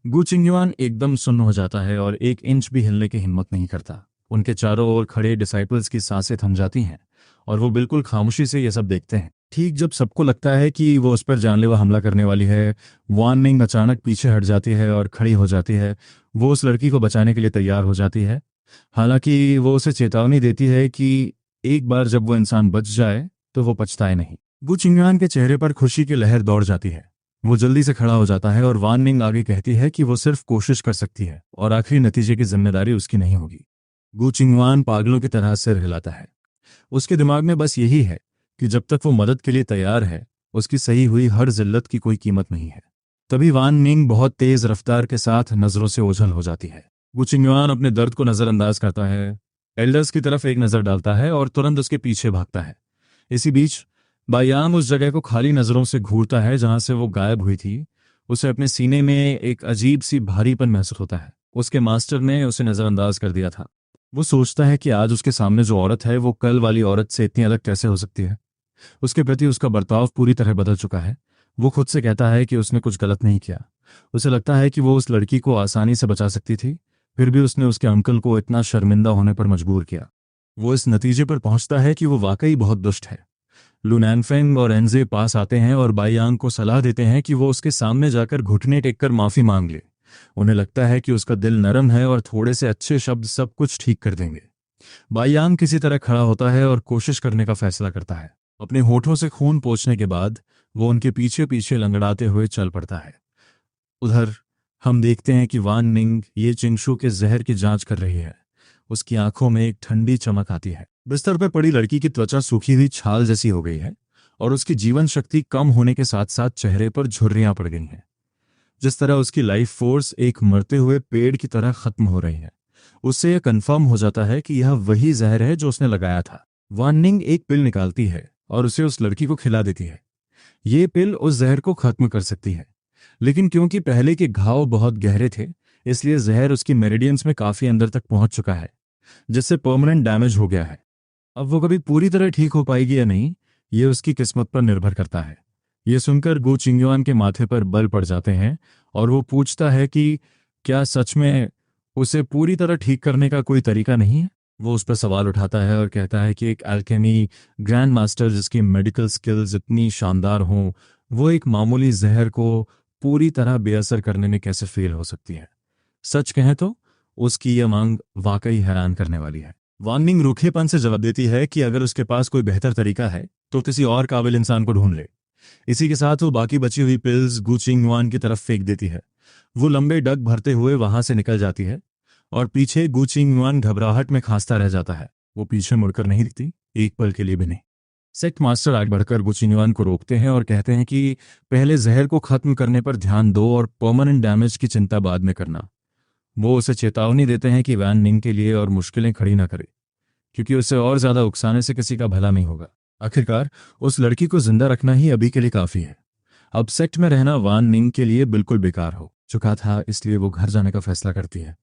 Speaker 1: गु चिंगयुआन एकदम सुन्न हो जाता है और 1 इंच भी हिलने की हिम्मत नहीं करता। उनके चारों ओर खड़े डिसाइपल्स की सांसें थम जाती हैं और वो बिल्कुल खामोशी से ये सब देखते हैं। ठीक जब सबको लगता है कि वो उस पर जानलेवा हमला करने वाली है, वान निंग अचानक पीछे हट जाती है और खड़ी हो जाती है। वो उस लड़की को बचाने के लिए तैयार हो जाती है। हालांकि वो उसे चेतावनी देती है कि एक बार जब वो इंसान बच जाए तो वो पछताए नहीं। गु चिंगयुआन के चेहरे पर खुशी की लहर दौड़ जाती है। वो जल्दी से खड़ा हो जाता है और वान निंग आगे कहती है कि वो सिर्फ कोशिश कर सकती है और आखिरी नतीजे की जिम्मेदारी उसकी नहीं होगी। गु चिंगयुआन पागलों की तरह सिर हिलाता है। उसके दिमाग में बस यही है कि जब तक वो मदद के लिए तैयार है, उसकी सही हुई हर जिल्लत की कोई कीमत नहीं है। तभी वान निंग बहुत तेज रफ्तार के साथ नजरों से ओझल हो जाती है। गु चिंगयुआन अपने दर्द को नजरअंदाज करता है, एल्डर्स की तरफ एक नजर डालता है और तुरंत उसके पीछे भागता है। इसी बीच बायाम उस जगह को खाली नजरों से घूरता है जहां से वो गायब हुई थी। उसे अपने सीने में एक अजीब सी भारीपन महसूस होता है। उसके मास्टर ने उसे नजरअंदाज कर दिया था। वो सोचता है कि आज उसके सामने जो औरत है वो कल वाली औरत से इतनी अलग कैसे हो सकती है। उसके प्रति उसका बर्ताव पूरी तरह बदल चुका है। वो खुद से कहता है कि उसने कुछ गलत नहीं किया। उसे लगता है कि वो उस लड़की को आसानी से बचा सकती थी, फिर भी उसने उसके अंकल को इतना शर्मिंदा होने पर मजबूर किया। वो इस नतीजे पर पहुंचता है कि वो वाकई बहुत दुष्ट है। लु नैनफेंग और एनजे पास आते हैं और बाईयांग को सलाह देते हैं कि वो उसके सामने जाकर घुटने टेककर माफी मांग ले। उन्हें लगता है कि उसका दिल नरम है और थोड़े से अच्छे शब्द सब कुछ ठीक कर देंगे। बाईयांग किसी तरह खड़ा होता है और कोशिश करने का फैसला करता है। अपने होठों से खून पोंछने के बाद वो उनके पीछे पीछे लंगड़ाते हुए चल पड़ता है। उधर हम देखते हैं कि वान निंग ये चिंगशु के जहर की जांच कर रही है। उसकी आंखों में एक ठंडी चमक आती है। बिस्तर पर पड़ी लड़की की त्वचा सूखी हुई छाल जैसी हो गई है और उसकी जीवन शक्ति कम होने के साथ साथ चेहरे पर झुर्रियां पड़ गई हैं। जिस तरह उसकी लाइफ फोर्स एक मरते हुए पेड़ की तरह खत्म हो रही है। उससे यह कंफर्म हो जाता है कि यह वही जहर है जो उसने लगाया था। वान निंग एक पिल निकालती है और उसे उस लड़की को खिला देती है। ये पिल उस जहर को खत्म कर सकती है, लेकिन क्योंकि पहले के घाव बहुत गहरे थे, इसलिए जहर उसकी मेरिडियंस में काफी अंदर तक पहुंच चुका है, जिससे परमानेंट डैमेज हो गया है। अब वो कभी पूरी तरह ठीक हो पाएगी या नहीं, ये उसकी किस्मत पर निर्भर करता है। ये सुनकर गु चिंगयुआन के माथे पर बल पड़ जाते हैं और वो पूछता है कि क्या सच में उसे पूरी तरह ठीक करने का कोई तरीका नहीं है। वो उस पर सवाल उठाता है और कहता है कि एक अल्केमी ग्रैंड मास्टर जिसकी मेडिकल स्किल्स इतनी शानदार हों, वो एक मामूली जहर को पूरी तरह बेअसर करने में कैसे फेल हो सकती है। सच कहें तो उसकी यह मांग वाकई हैरान करने वाली है। वान निंग रूखेपन से जवाब देती है कि अगर उसके पास कोई बेहतर तरीका है तो किसी और काबिल इंसान को ढूंढ ले। इसी के साथ वो बाकी बची हुई पिल्स गु चिंगयुआन की तरफ फेंक देती है। वो लंबे डग भरते हुए वहां से निकल जाती है और पीछे गु चिंगयुआन घबराहट में खांसता रह जाता है। वो पीछे मुड़कर नहीं दिखती, एक पल के लिए भी नहीं। सेक्ट मास्टर आगे बढ़कर गु चिंगयुआन को रोकते हैं और कहते हैं कि पहले जहर को खत्म करने पर ध्यान दो और परमानेंट डैमेज की चिंता बाद में करना। वो उसे चेतावनी देते हैं कि वान निंग के लिए और मुश्किलें खड़ी ना करे, क्योंकि उसे और ज्यादा उकसाने से किसी का भला नहीं होगा। आखिरकार उस लड़की को जिंदा रखना ही अभी के लिए काफी है। अब सेक्ट में रहना वान निंग के लिए बिल्कुल बेकार हो चुका था, इसलिए वो घर जाने का फैसला करती है।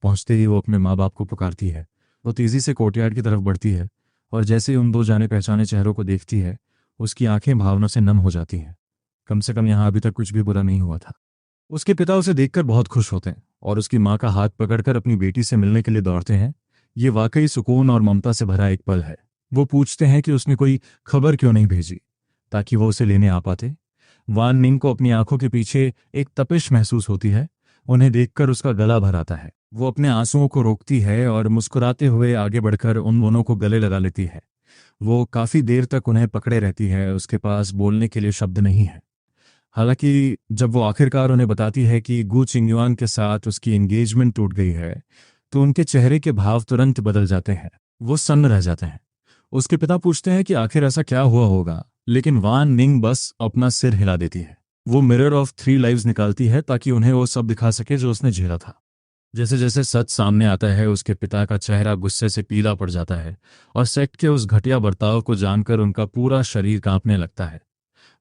Speaker 1: पहुंचते ही वो अपने माँ बाप को पुकारती है। वो तेज़ी से कोर्टयार्ड की तरफ बढ़ती है और जैसे ही उन दो जाने पहचाने चेहरों को देखती है, उसकी आंखें भावना से नम हो जाती हैं। कम से कम यहाँ अभी तक कुछ भी बुरा नहीं हुआ था। उसके पिता उसे देखकर बहुत खुश होते हैं और उसकी माँ का हाथ पकड़कर अपनी बेटी से मिलने के लिए दौड़ते हैं। ये वाकई सुकून और ममता से भरा एक पल है। वो पूछते हैं कि उसने कोई खबर क्यों नहीं भेजी ताकि वो उसे लेने आ पाते। वान निंग को अपनी आंखों के पीछे एक तपिश महसूस होती है। उन्हें देखकर उसका गला भर आता है। वो अपने आंसुओं को रोकती है और मुस्कुराते हुए आगे बढ़कर उन दोनों को गले लगा लेती है। वो काफी देर तक उन्हें पकड़े रहती है। उसके पास बोलने के लिए शब्द नहीं है। हालांकि जब वो आखिरकार उन्हें बताती है कि गु चिंगयुआन के साथ उसकी एंगेजमेंट टूट गई है, तो उनके चेहरे के भाव तुरंत बदल जाते हैं। वो सन्न रह जाते हैं। उसके पिता पूछते हैं कि आखिर ऐसा क्या हुआ होगा, लेकिन वान निंग बस अपना सिर हिला देती है। वो मिरर ऑफ 3 लाइव्स निकालती है ताकि उन्हें वो सब दिखा सके जो उसने झेला था। जैसे जैसे सच सामने आता है, उसके पिता का चेहरा गुस्से से पीला पड़ जाता है और सेक्ट के उस घटिया बर्ताव को जानकर उनका पूरा शरीर कांपने लगता है।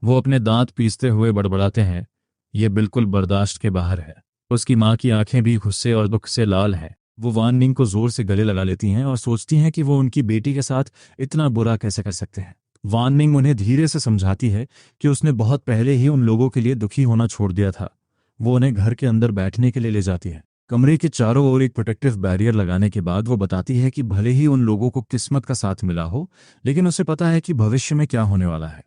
Speaker 1: वो अपने दांत पीसते हुए बड़बड़ाते हैं, ये बिल्कुल बर्दाश्त के बाहर है। उसकी माँ की आंखें भी गुस्से और दुख से लाल हैं। वो वान निंग को जोर से गले लगा लेती हैं और सोचती हैं कि वो उनकी बेटी के साथ इतना बुरा कैसे कर सकते हैं। वान निंग उन्हें धीरे से समझाती है कि उसने बहुत पहले ही उन लोगों के लिए दुखी होना छोड़ दिया था। वो उन्हें घर के अंदर बैठने के लिए ले जाती है। कमरे के चारों ओर एक प्रोटेक्टिव बैरियर लगाने के बाद वो बताती है कि भले ही उन लोगों को किस्मत का साथ मिला हो, लेकिन उसे पता है कि भविष्य में क्या होने वाला है।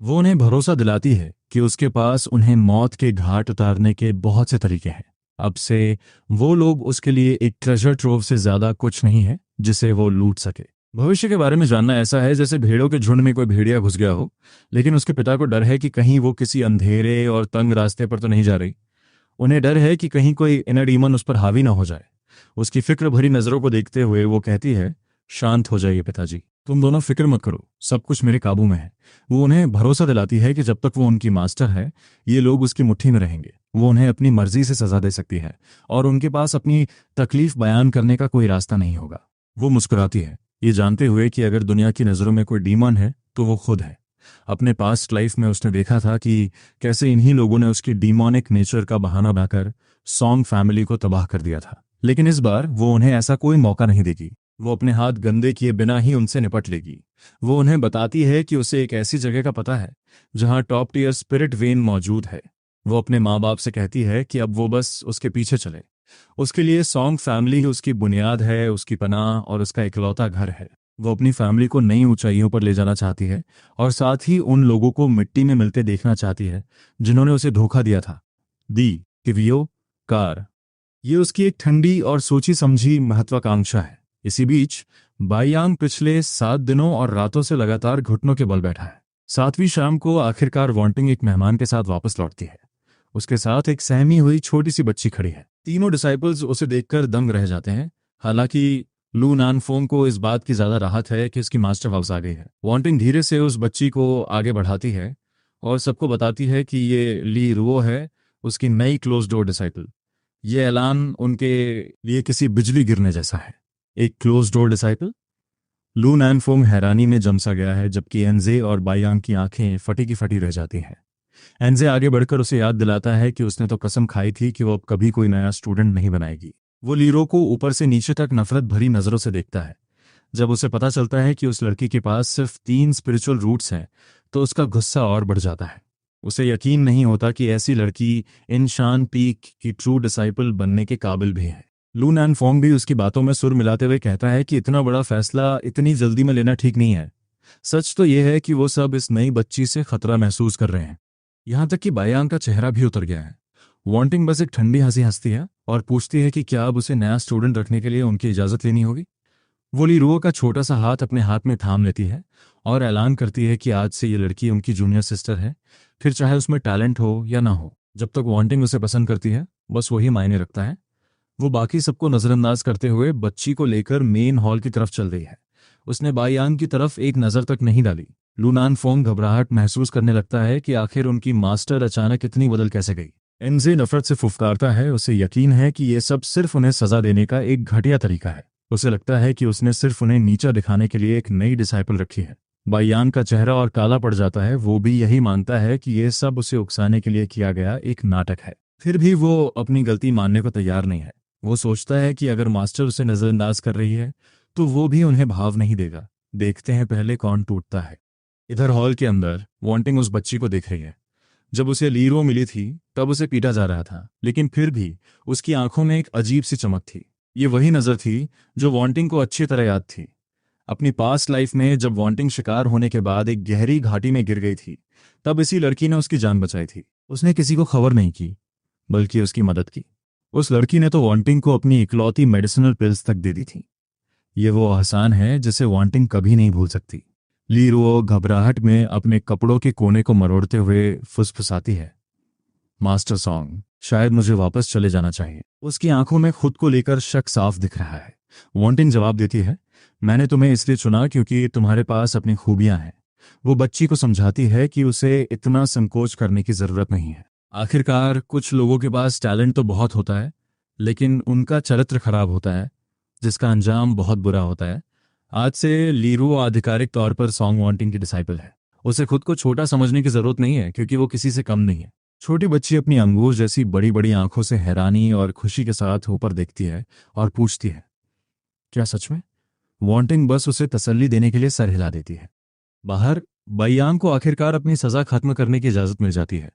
Speaker 1: वो उन्हें भरोसा दिलाती है कि उसके पास उन्हें मौत के घाट उतारने के बहुत से तरीके हैं। अब से वो लोग उसके लिए एक ट्रेजर ट्रोव से ज्यादा कुछ नहीं है जिसे वो लूट सके। भविष्य के बारे में जानना ऐसा है जैसे भेड़ों के झुंड में कोई भेड़िया घुस गया हो, लेकिन उसके पिता को डर है कि कहीं वो किसी अंधेरे और तंग रास्ते पर तो नहीं जा रही। उन्हें डर है कि कहीं कोई इनर डीमन उस पर हावी ना हो जाए। उसकी फिक्र भरी नजरों को देखते हुए वो कहती है, शांत हो जाइए पिताजी, तुम दोनों फिक्र मत करो, सब कुछ मेरे काबू में है। वो उन्हें भरोसा दिलाती है कि जब तक वो उनकी मास्टर है, ये लोग उसकी मुट्ठी में रहेंगे। वो उन्हें अपनी मर्जी से सजा दे सकती है और उनके पास अपनी तकलीफ बयान करने का कोई रास्ता नहीं होगा। वो मुस्कुराती है, ये जानते हुए कि अगर दुनिया की नज़रों में कोई डीमन है तो वो खुद है। अपने पास्ट लाइफ में उसने देखा था कि कैसे इन्हीं लोगों ने उसकी डीमोनिक नेचर का बहाना बनाकर सॉन्ग फैमिली को तबाह कर दिया था। लेकिन इस बार वो उन्हें ऐसा कोई मौका नहीं देगी। वो अपने हाथ गंदे किए बिना ही उनसे निपट लेगी। वो उन्हें बताती है कि उसे एक ऐसी जगह का पता है जहां टॉप टियर स्पिरिट वेन मौजूद है। वो अपने माँ बाप से कहती है कि अब वो बस उसके पीछे चले। उसके लिए सॉन्ग फैमिली उसकी बुनियाद है, उसकी पनाह और उसका इकलौता घर है। वो अपनी फैमिली को नई ऊंचाइयों पर ले जाना चाहती है और साथ ही उन लोगों को मिट्टी में मिलते देखना चाहती है जिन्होंने उसे धोखा दिया था। दी किवियो कार, ये उसकी एक ठंडी और सोची समझी महत्वाकांक्षा है। इसी बीच बाइयांग पिछले 7 दिनों और रातों से लगातार घुटनों के बल बैठा है। 7वीं शाम को आखिरकार वांटिंग एक मेहमान के साथ वापस लौटती है। उसके साथ एक सहमी हुई छोटी सी बच्ची खड़ी है। तीनों डिसाइपल्स उसे देखकर दंग रह जाते हैं। हालांकि लू नानफोंग को इस बात की ज्यादा राहत है कि उसकी मास्टर हाउस आ गई है। वांटिंग धीरे से उस बच्ची को आगे बढ़ाती है और सबको बताती है कि ये ली रुओ है, उसकी नई क्लोज डोर डिसाइपल। ये ऐलान उनके लिए किसी बिजली गिरने जैसा है। एक क्लोज डोर डिसाइपल? लू नानफोंग हैरानी में जम सा गया है, जबकि एनजे और बायांग की आंखें फटी की फटी रह जाती हैं। एनजे आगे बढ़कर उसे याद दिलाता है कि उसने तो कसम खाई थी कि वो अब कभी कोई नया स्टूडेंट नहीं बनाएगी। वो लीरो को ऊपर से नीचे तक नफरत भरी नजरों से देखता है। जब उसे पता चलता है कि उस लड़की के पास सिर्फ 3 स्पिरिचुअल रूट्स हैं, तो उसका गुस्सा और बढ़ जाता है। उसे यकीन नहीं होता कि ऐसी लड़की इनशान पीक की ट्रू डिसाइपल बनने के काबिल भी है। लू नानफोंग भी उसकी बातों में सुर मिलाते हुए कहता है कि इतना बड़ा फैसला इतनी जल्दी में लेना ठीक नहीं है। सच तो यह है कि वो सब इस नई बच्ची से खतरा महसूस कर रहे हैं। यहां तक कि बायांग का चेहरा भी उतर गया है। वांटिंग बस एक ठंडी हंसी हंसती है और पूछती है कि क्या अब उसे नया स्टूडेंट रखने के लिए उनकी इजाजत लेनी होगी। वो लीरुओ का छोटा सा हाथ अपने हाथ में थाम लेती है और ऐलान करती है कि आज से ये लड़की उनकी जूनियर सिस्टर है, फिर चाहे उसमें टैलेंट हो या ना हो। जब तक वांटिंग उसे पसंद करती है, बस वही मायने रखता है। वो बाकी सबको नजरअंदाज करते हुए बच्ची को लेकर मेन हॉल की तरफ चल रही है। उसने बायांग की तरफ एक नजर तक नहीं डाली। लू नानफोंग घबराहट महसूस करने लगता है कि आखिर उनकी मास्टर अचानक इतनी बदल कैसे गई। एनजे नफरत से फुफकारता है। उसे यकीन है कि ये सब सिर्फ उन्हें सजा देने का एक घटिया तरीका है। उसे लगता है कि उसने सिर्फ उन्हें नीचा दिखाने के लिए एक नई डिसाइपल रखी है। बायांग का चेहरा और काला पड़ जाता है। वो भी यही मानता है कि ये सब उसे उकसाने के लिए किया गया एक नाटक है। फिर भी वो अपनी गलती मानने को तैयार नहीं है। वो सोचता है कि अगर मास्टर उसे नजरअंदाज कर रही है तो वो भी उन्हें भाव नहीं देगा। देखते हैं पहले कौन टूटता है। इधर हॉल के अंदर वांटिंग उस बच्ची को देख रही है। जब उसे लीरो मिली थी तब उसे पीटा जा रहा था, लेकिन फिर भी उसकी आंखों में एक अजीब सी चमक थी। ये वही नजर थी जो वांटिंग को अच्छी तरह याद थी। अपनी पास्ट लाइफ में जब वांटिंग शिकार होने के बाद एक गहरी घाटी में गिर गई थी, तब इसी लड़की ने उसकी जान बचाई थी। उसने किसी को खबर नहीं की, बल्कि उसकी मदद की। उस लड़की ने तो वांटिंग को अपनी इकलौती मेडिसिनल पिल्स तक दे दी थी। ये वो आसान है जिसे वांटिंग कभी नहीं भूल सकती। लीरो घबराहट में अपने कपड़ों के कोने को मरोड़ते हुए फुसफुसाती है, मास्टर सॉन्ग, शायद मुझे वापस चले जाना चाहिए। उसकी आंखों में खुद को लेकर शक साफ दिख रहा है। वांटिंग जवाब देती है, मैंने तुम्हें इसलिए चुना क्योंकि तुम्हारे पास अपनी खूबियां हैं। वो बच्ची को समझाती है कि उसे इतना संकोच करने की जरूरत नहीं है। आखिरकार कुछ लोगों के पास टैलेंट तो बहुत होता है, लेकिन उनका चरित्र खराब होता है, जिसका अंजाम बहुत बुरा होता है। आज से लीरो आधिकारिक तौर पर सॉन्ग वांटिंग की डिसाइपल है। उसे खुद को छोटा समझने की जरूरत नहीं है, क्योंकि वो किसी से कम नहीं है। छोटी बच्ची अपनी अंगूर जैसी बड़ी बड़ी आंखों से हैरानी और खुशी के साथ ऊपर देखती है और पूछती है, क्या सच में? वांटिंग बस उसे तसल्ली देने के लिए सर हिला देती है। बाहर बयान को आखिरकार अपनी सजा खत्म करने की इजाजत मिल जाती है।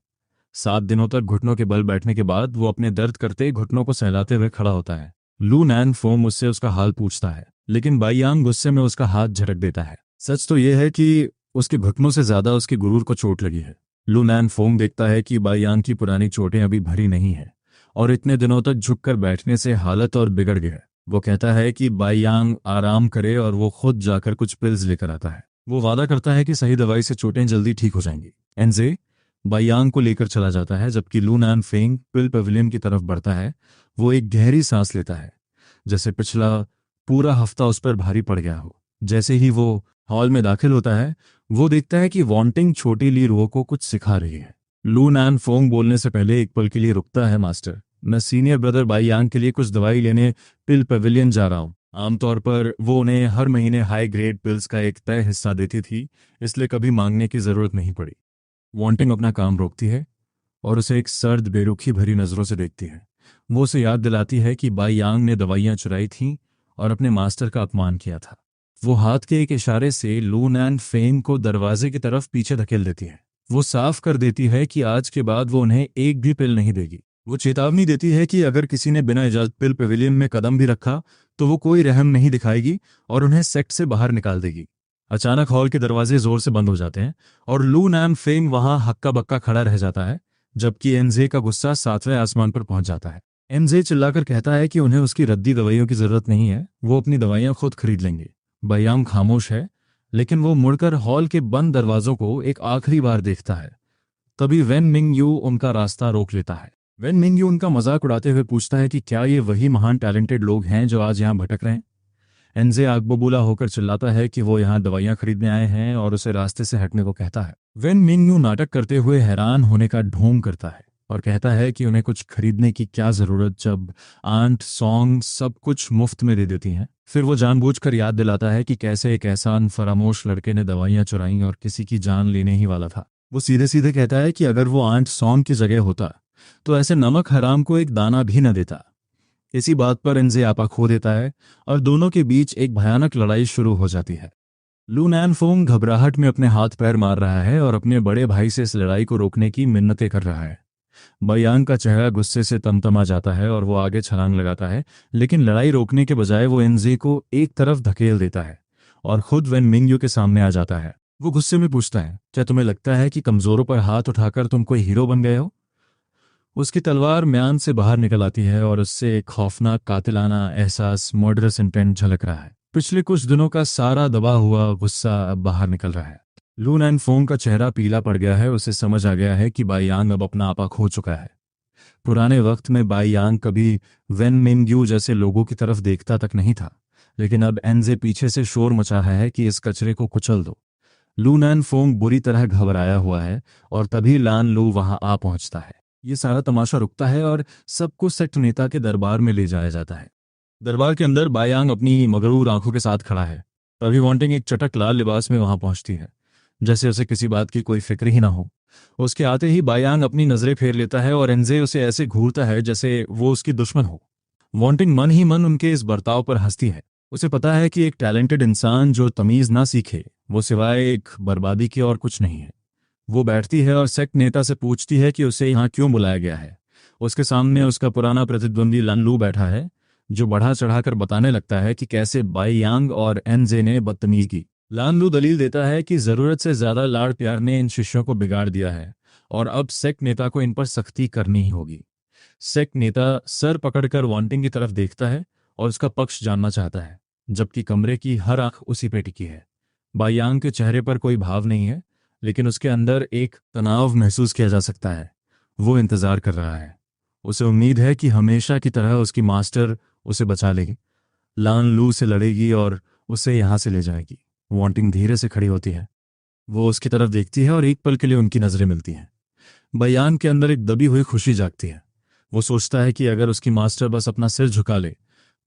Speaker 1: 7 दिनों तक घुटनों के बल बैठने के बाद वो अपने दर्द करते घुटनों को सहलाते हुए खड़ा होता है। लू नैन फोम उससे उसका हाल पूछता है, लेकिन बाईयांग गुस्से में उसका हाथ झटक देता है। सच तो यह है कि उसके घुटनों से ज्यादा उसके गुरूर को चोट लगी है। लू नैन फोम देखता है कि बाईयांग की पुरानी चोटें अभी भरी नहीं है और इतने दिनों तक झुककर बैठने से हालत और बिगड़ गया है। वो कहता है कि बाईयांग आराम करे और वो खुद जाकर कुछ पिल्स लेकर आता है। वो वादा करता है कि सही दवाई से चोटें जल्दी ठीक हो जाएंगी। एनजे बाईयांग को लेकर चला जाता है, जबकि लू नैन फेंग पिल पवेलियन की तरफ बढ़ता है। वो एक गहरी सांस लेता है, जैसे पिछला पूरा हफ्ता उस पर भारी पड़ गया हो। जैसे ही वो हॉल में दाखिल होता है, वो देखता है कि वांटिंग छोटी ली रो को कुछ सिखा रही है। लू नैन फोंग बोलने से पहले एक पल के लिए रुकता है, मास्टर, मैं सीनियर ब्रदर बाईयांग के लिए कुछ दवाई लेने पिल पवेलियन जा रहा हूँ। आमतौर पर वो उन्हें हर महीने हाई ग्रेड पिल्स का एक तय हिस्सा देती थी, इसलिए कभी मांगने की जरूरत नहीं पड़ी। वांटिंग अपना काम रोकती है और उसे एक सर्द बेरुखी भरी नजरों से देखती है। वो उसे याद दिलाती है कि बाईयांग ने दवाइयां चुराई थीं और अपने मास्टर का अपमान किया था। वो हाथ के एक इशारे से लू नैन फेंग को दरवाजे की तरफ पीछे धकेल देती है। वो साफ कर देती है कि आज के बाद वो उन्हें एक भी पिल नहीं देगी। वो चेतावनी देती है कि अगर किसी ने बिना इजाजत पिल पवेलियन में कदम भी रखा तो वो कोई रहम नहीं दिखाएगी और उन्हें सेक्ट से बाहर निकाल देगी। अचानक हॉल के दरवाजे जोर से बंद हो जाते हैं और लू नैन फेंग वहां हक्का बक्का खड़ा रह जाता है, जबकि एनजे का गुस्सा 7वें आसमान पर पहुंच जाता है। एनजे चिल्लाकर कहता है कि उन्हें उसकी रद्दी दवाइयों की जरूरत नहीं है, वो अपनी दवाइयां खुद खरीद लेंगे। बयाम खामोश है, लेकिन वो मुड़कर हॉल के बंद दरवाजों को एक आखिरी बार देखता है। तभी वेन मिंग यू उनका रास्ता रोक लेता है। वेन मिंग यू उनका मजाक उड़ाते हुए पूछता है कि क्या ये वही महान टैलेंटेड लोग हैं जो आज यहाँ भटक रहे हैं। एनजे आग बबूला होकर चिल्लाता है कि वो यहाँ दवाइयां खरीदने आए हैं और उसे रास्ते से हटने को कहता है। वेन मिंग यू नाटक करते हुए हैरान होने का ढोंग करता है और कहता है कि उन्हें कुछ खरीदने की क्या जरूरत जब आंट सॉन्ग सब कुछ मुफ्त में दे देती हैं। फिर वो जानबूझकर याद दिलाता है कि कैसे एक एहसान फरामोश लड़के ने दवाइयां चुराई और किसी की जान लेने ही वाला था। वो सीधे सीधे कहता है कि अगर वो आंट सॉन्ग की जगह होता तो ऐसे नमक हराम को एक दाना भी न देता। इसी बात पर एनजे आपा खो देता है और दोनों के बीच एक भयानक लड़ाई शुरू हो जाती है। लू नैन फोंग घबराहट में अपने हाथ पैर मार रहा है और अपने बड़े भाई से इस लड़ाई को रोकने की मिन्नतें कर रहा है। बयान का चेहरा गुस्से से तमतमा जाता है और वो आगे छलांग लगाता है, लेकिन लड़ाई रोकने के बजाय वो एनजे को एक तरफ धकेल देता है और खुद वेन मिंगयू के सामने आ जाता है। वो गुस्से में पूछता है, क्या तुम्हें लगता है कि कमजोरों पर हाथ उठाकर तुम कोई हीरो बन गए हो? उसकी तलवार म्यान से बाहर निकल आती है और उससे एक खौफनाक कातिलाना एहसास, मर्डरस इंटेंट झलक रहा है। पिछले कुछ दिनों का सारा दबा हुआ गुस्सा अब बाहर निकल रहा है। लू नैन फोंग का चेहरा पीला पड़ गया है। उसे समझ आ गया है कि बाईयांग अब अपना आपा खो चुका है। पुराने वक्त में बाईयांग कभी वेन मिंगयू जैसे लोगों की तरफ देखता तक नहीं था, लेकिन अब एनजे पीछे से शोर मचा है कि इस कचरे को कुचल दो। लू नैन फोंग बुरी तरह घबराया हुआ है और तभी लान लू वहां आ पहुंचता है। ये सारा तमाशा रुकता है और सबको सेक्ट नेता के दरबार में ले जाया जाता है। दरबार के अंदर बायांग अपनी मगरूर आंखों के साथ खड़ा है। तभी वांटिंग एक चटक लाल लिबास में वहां पहुंचती है, जैसे उसे किसी बात की कोई फिक्र ही ना हो। उसके आते ही बायांग अपनी नजरें फेर लेता है और एनजे उसे ऐसे घूरता है जैसे वो उसकी दुश्मन हो। वांटिंग मन ही मन उनके इस बर्ताव पर हंसती है। उसे पता है कि एक टैलेंटेड इंसान जो तमीज ना सीखे वो सिवाय एक बर्बादी के और कुछ नहीं है। वो बैठती है और सेक्ट नेता से पूछती है कि उसे यहाँ क्यों बुलाया गया है। उसके सामने उसका पुराना प्रतिद्वंदी लानलू बैठा है, जो बढ़ा चढ़ाकर बताने लगता है कि कैसे बाई यांग और एनजे ने बदतमीजी की। लानलू दलील देता है कि जरूरत से ज्यादा लाड़ प्यार ने इन शिष्यों को बिगाड़ दिया है और अब सेक्ट नेता को इन पर सख्ती करनी ही होगी। सेक्ट नेता सर पकड़कर वांटिंग की तरफ देखता है और उसका पक्ष जानना चाहता है, जबकि कमरे की हर आंख उसी पे टिकी है। बायांग के चेहरे पर कोई भाव नहीं है, लेकिन उसके अंदर एक तनाव महसूस किया जा सकता है। वो इंतजार कर रहा है। उसे उम्मीद है कि हमेशा की तरह उसकी मास्टर उसे बचा लेगी, लान लू से लड़ेगी और उसे यहां से ले जाएगी। वांटिंग धीरे से खड़ी होती है। वो उसकी तरफ देखती है और एक पल के लिए उनकी नजरें मिलती हैं। बयान के अंदर एक दबी हुई खुशी जागती है। वो सोचता है कि अगर उसकी मास्टर बस अपना सिर झुका ले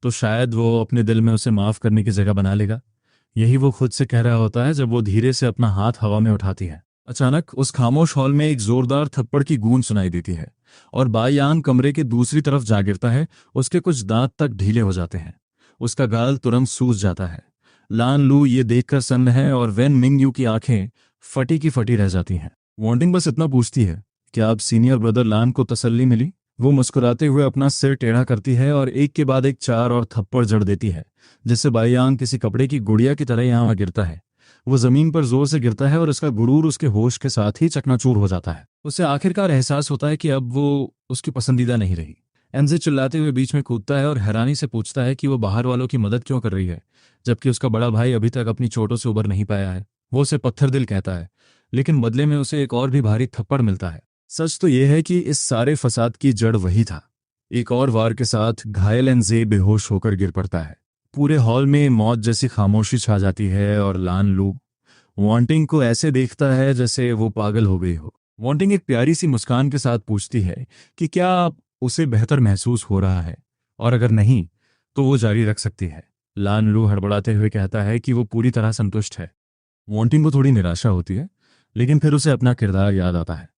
Speaker 1: तो शायद वो अपने दिल में उसे माफ करने की जगह बना लेगा। यही वो खुद से कह रहा होता है जब वो धीरे से अपना हाथ हवा में उठाती है। अचानक उस खामोश हॉल में एक जोरदार थप्पड़ की गूंज सुनाई देती है और बायान कमरे के दूसरी तरफ जा गिरता है। उसके कुछ दांत तक ढीले हो जाते हैं। उसका गाल तुरंत सूज जाता है। लान लू ये देखकर सन्न है और वेन मिंग यू की आंखें फटी की फटी रह जाती हैं। वांटिंग बस इतना पूछती है, क्या अब सीनियर ब्रदर लान को तसल्ली मिली? वो मुस्कुराते हुए अपना सिर टेढ़ा करती है और एक के बाद एक चार और थप्पड़ जड़ देती है, जिससे बायांग किसी कपड़े की गुड़िया की तरह यहाँ गिरता है। वो जमीन पर जोर से गिरता है और उसका गुरूर उसके होश के साथ ही चकनाचूर हो जाता है। उसे आखिरकार एहसास होता है कि अब वो उसकी पसंदीदा नहीं रही। एनजे चिल्लाते हुए बीच में कूदता है और हैरानी से पूछता है कि वो बाहर वालों की मदद क्यों कर रही है, जबकि उसका बड़ा भाई अभी तक अपनी चोटों से उबर नहीं पाया है। वो उसे पत्थर दिल कहता है, लेकिन बदले में उसे एक और भी भारी थप्पड़ मिलता है। सच तो यह है कि इस सारे फसाद की जड़ वही था। एक और वार के साथ घायल एनजे बेहोश होकर गिर पड़ता है। पूरे हॉल में मौत जैसी खामोशी छा जाती है और लान लू वांटिंग को ऐसे देखता है जैसे वो पागल हो गई हो। वांटिंग एक प्यारी सी मुस्कान के साथ पूछती है कि क्या उसे बेहतर महसूस हो रहा है, और अगर नहीं तो वो जारी रख सकती है। लान लू हड़बड़ाते हुए कहता है कि वो पूरी तरह संतुष्ट है। वांटिंग को थोड़ी निराशा होती है, लेकिन फिर उसे अपना किरदार याद आता है।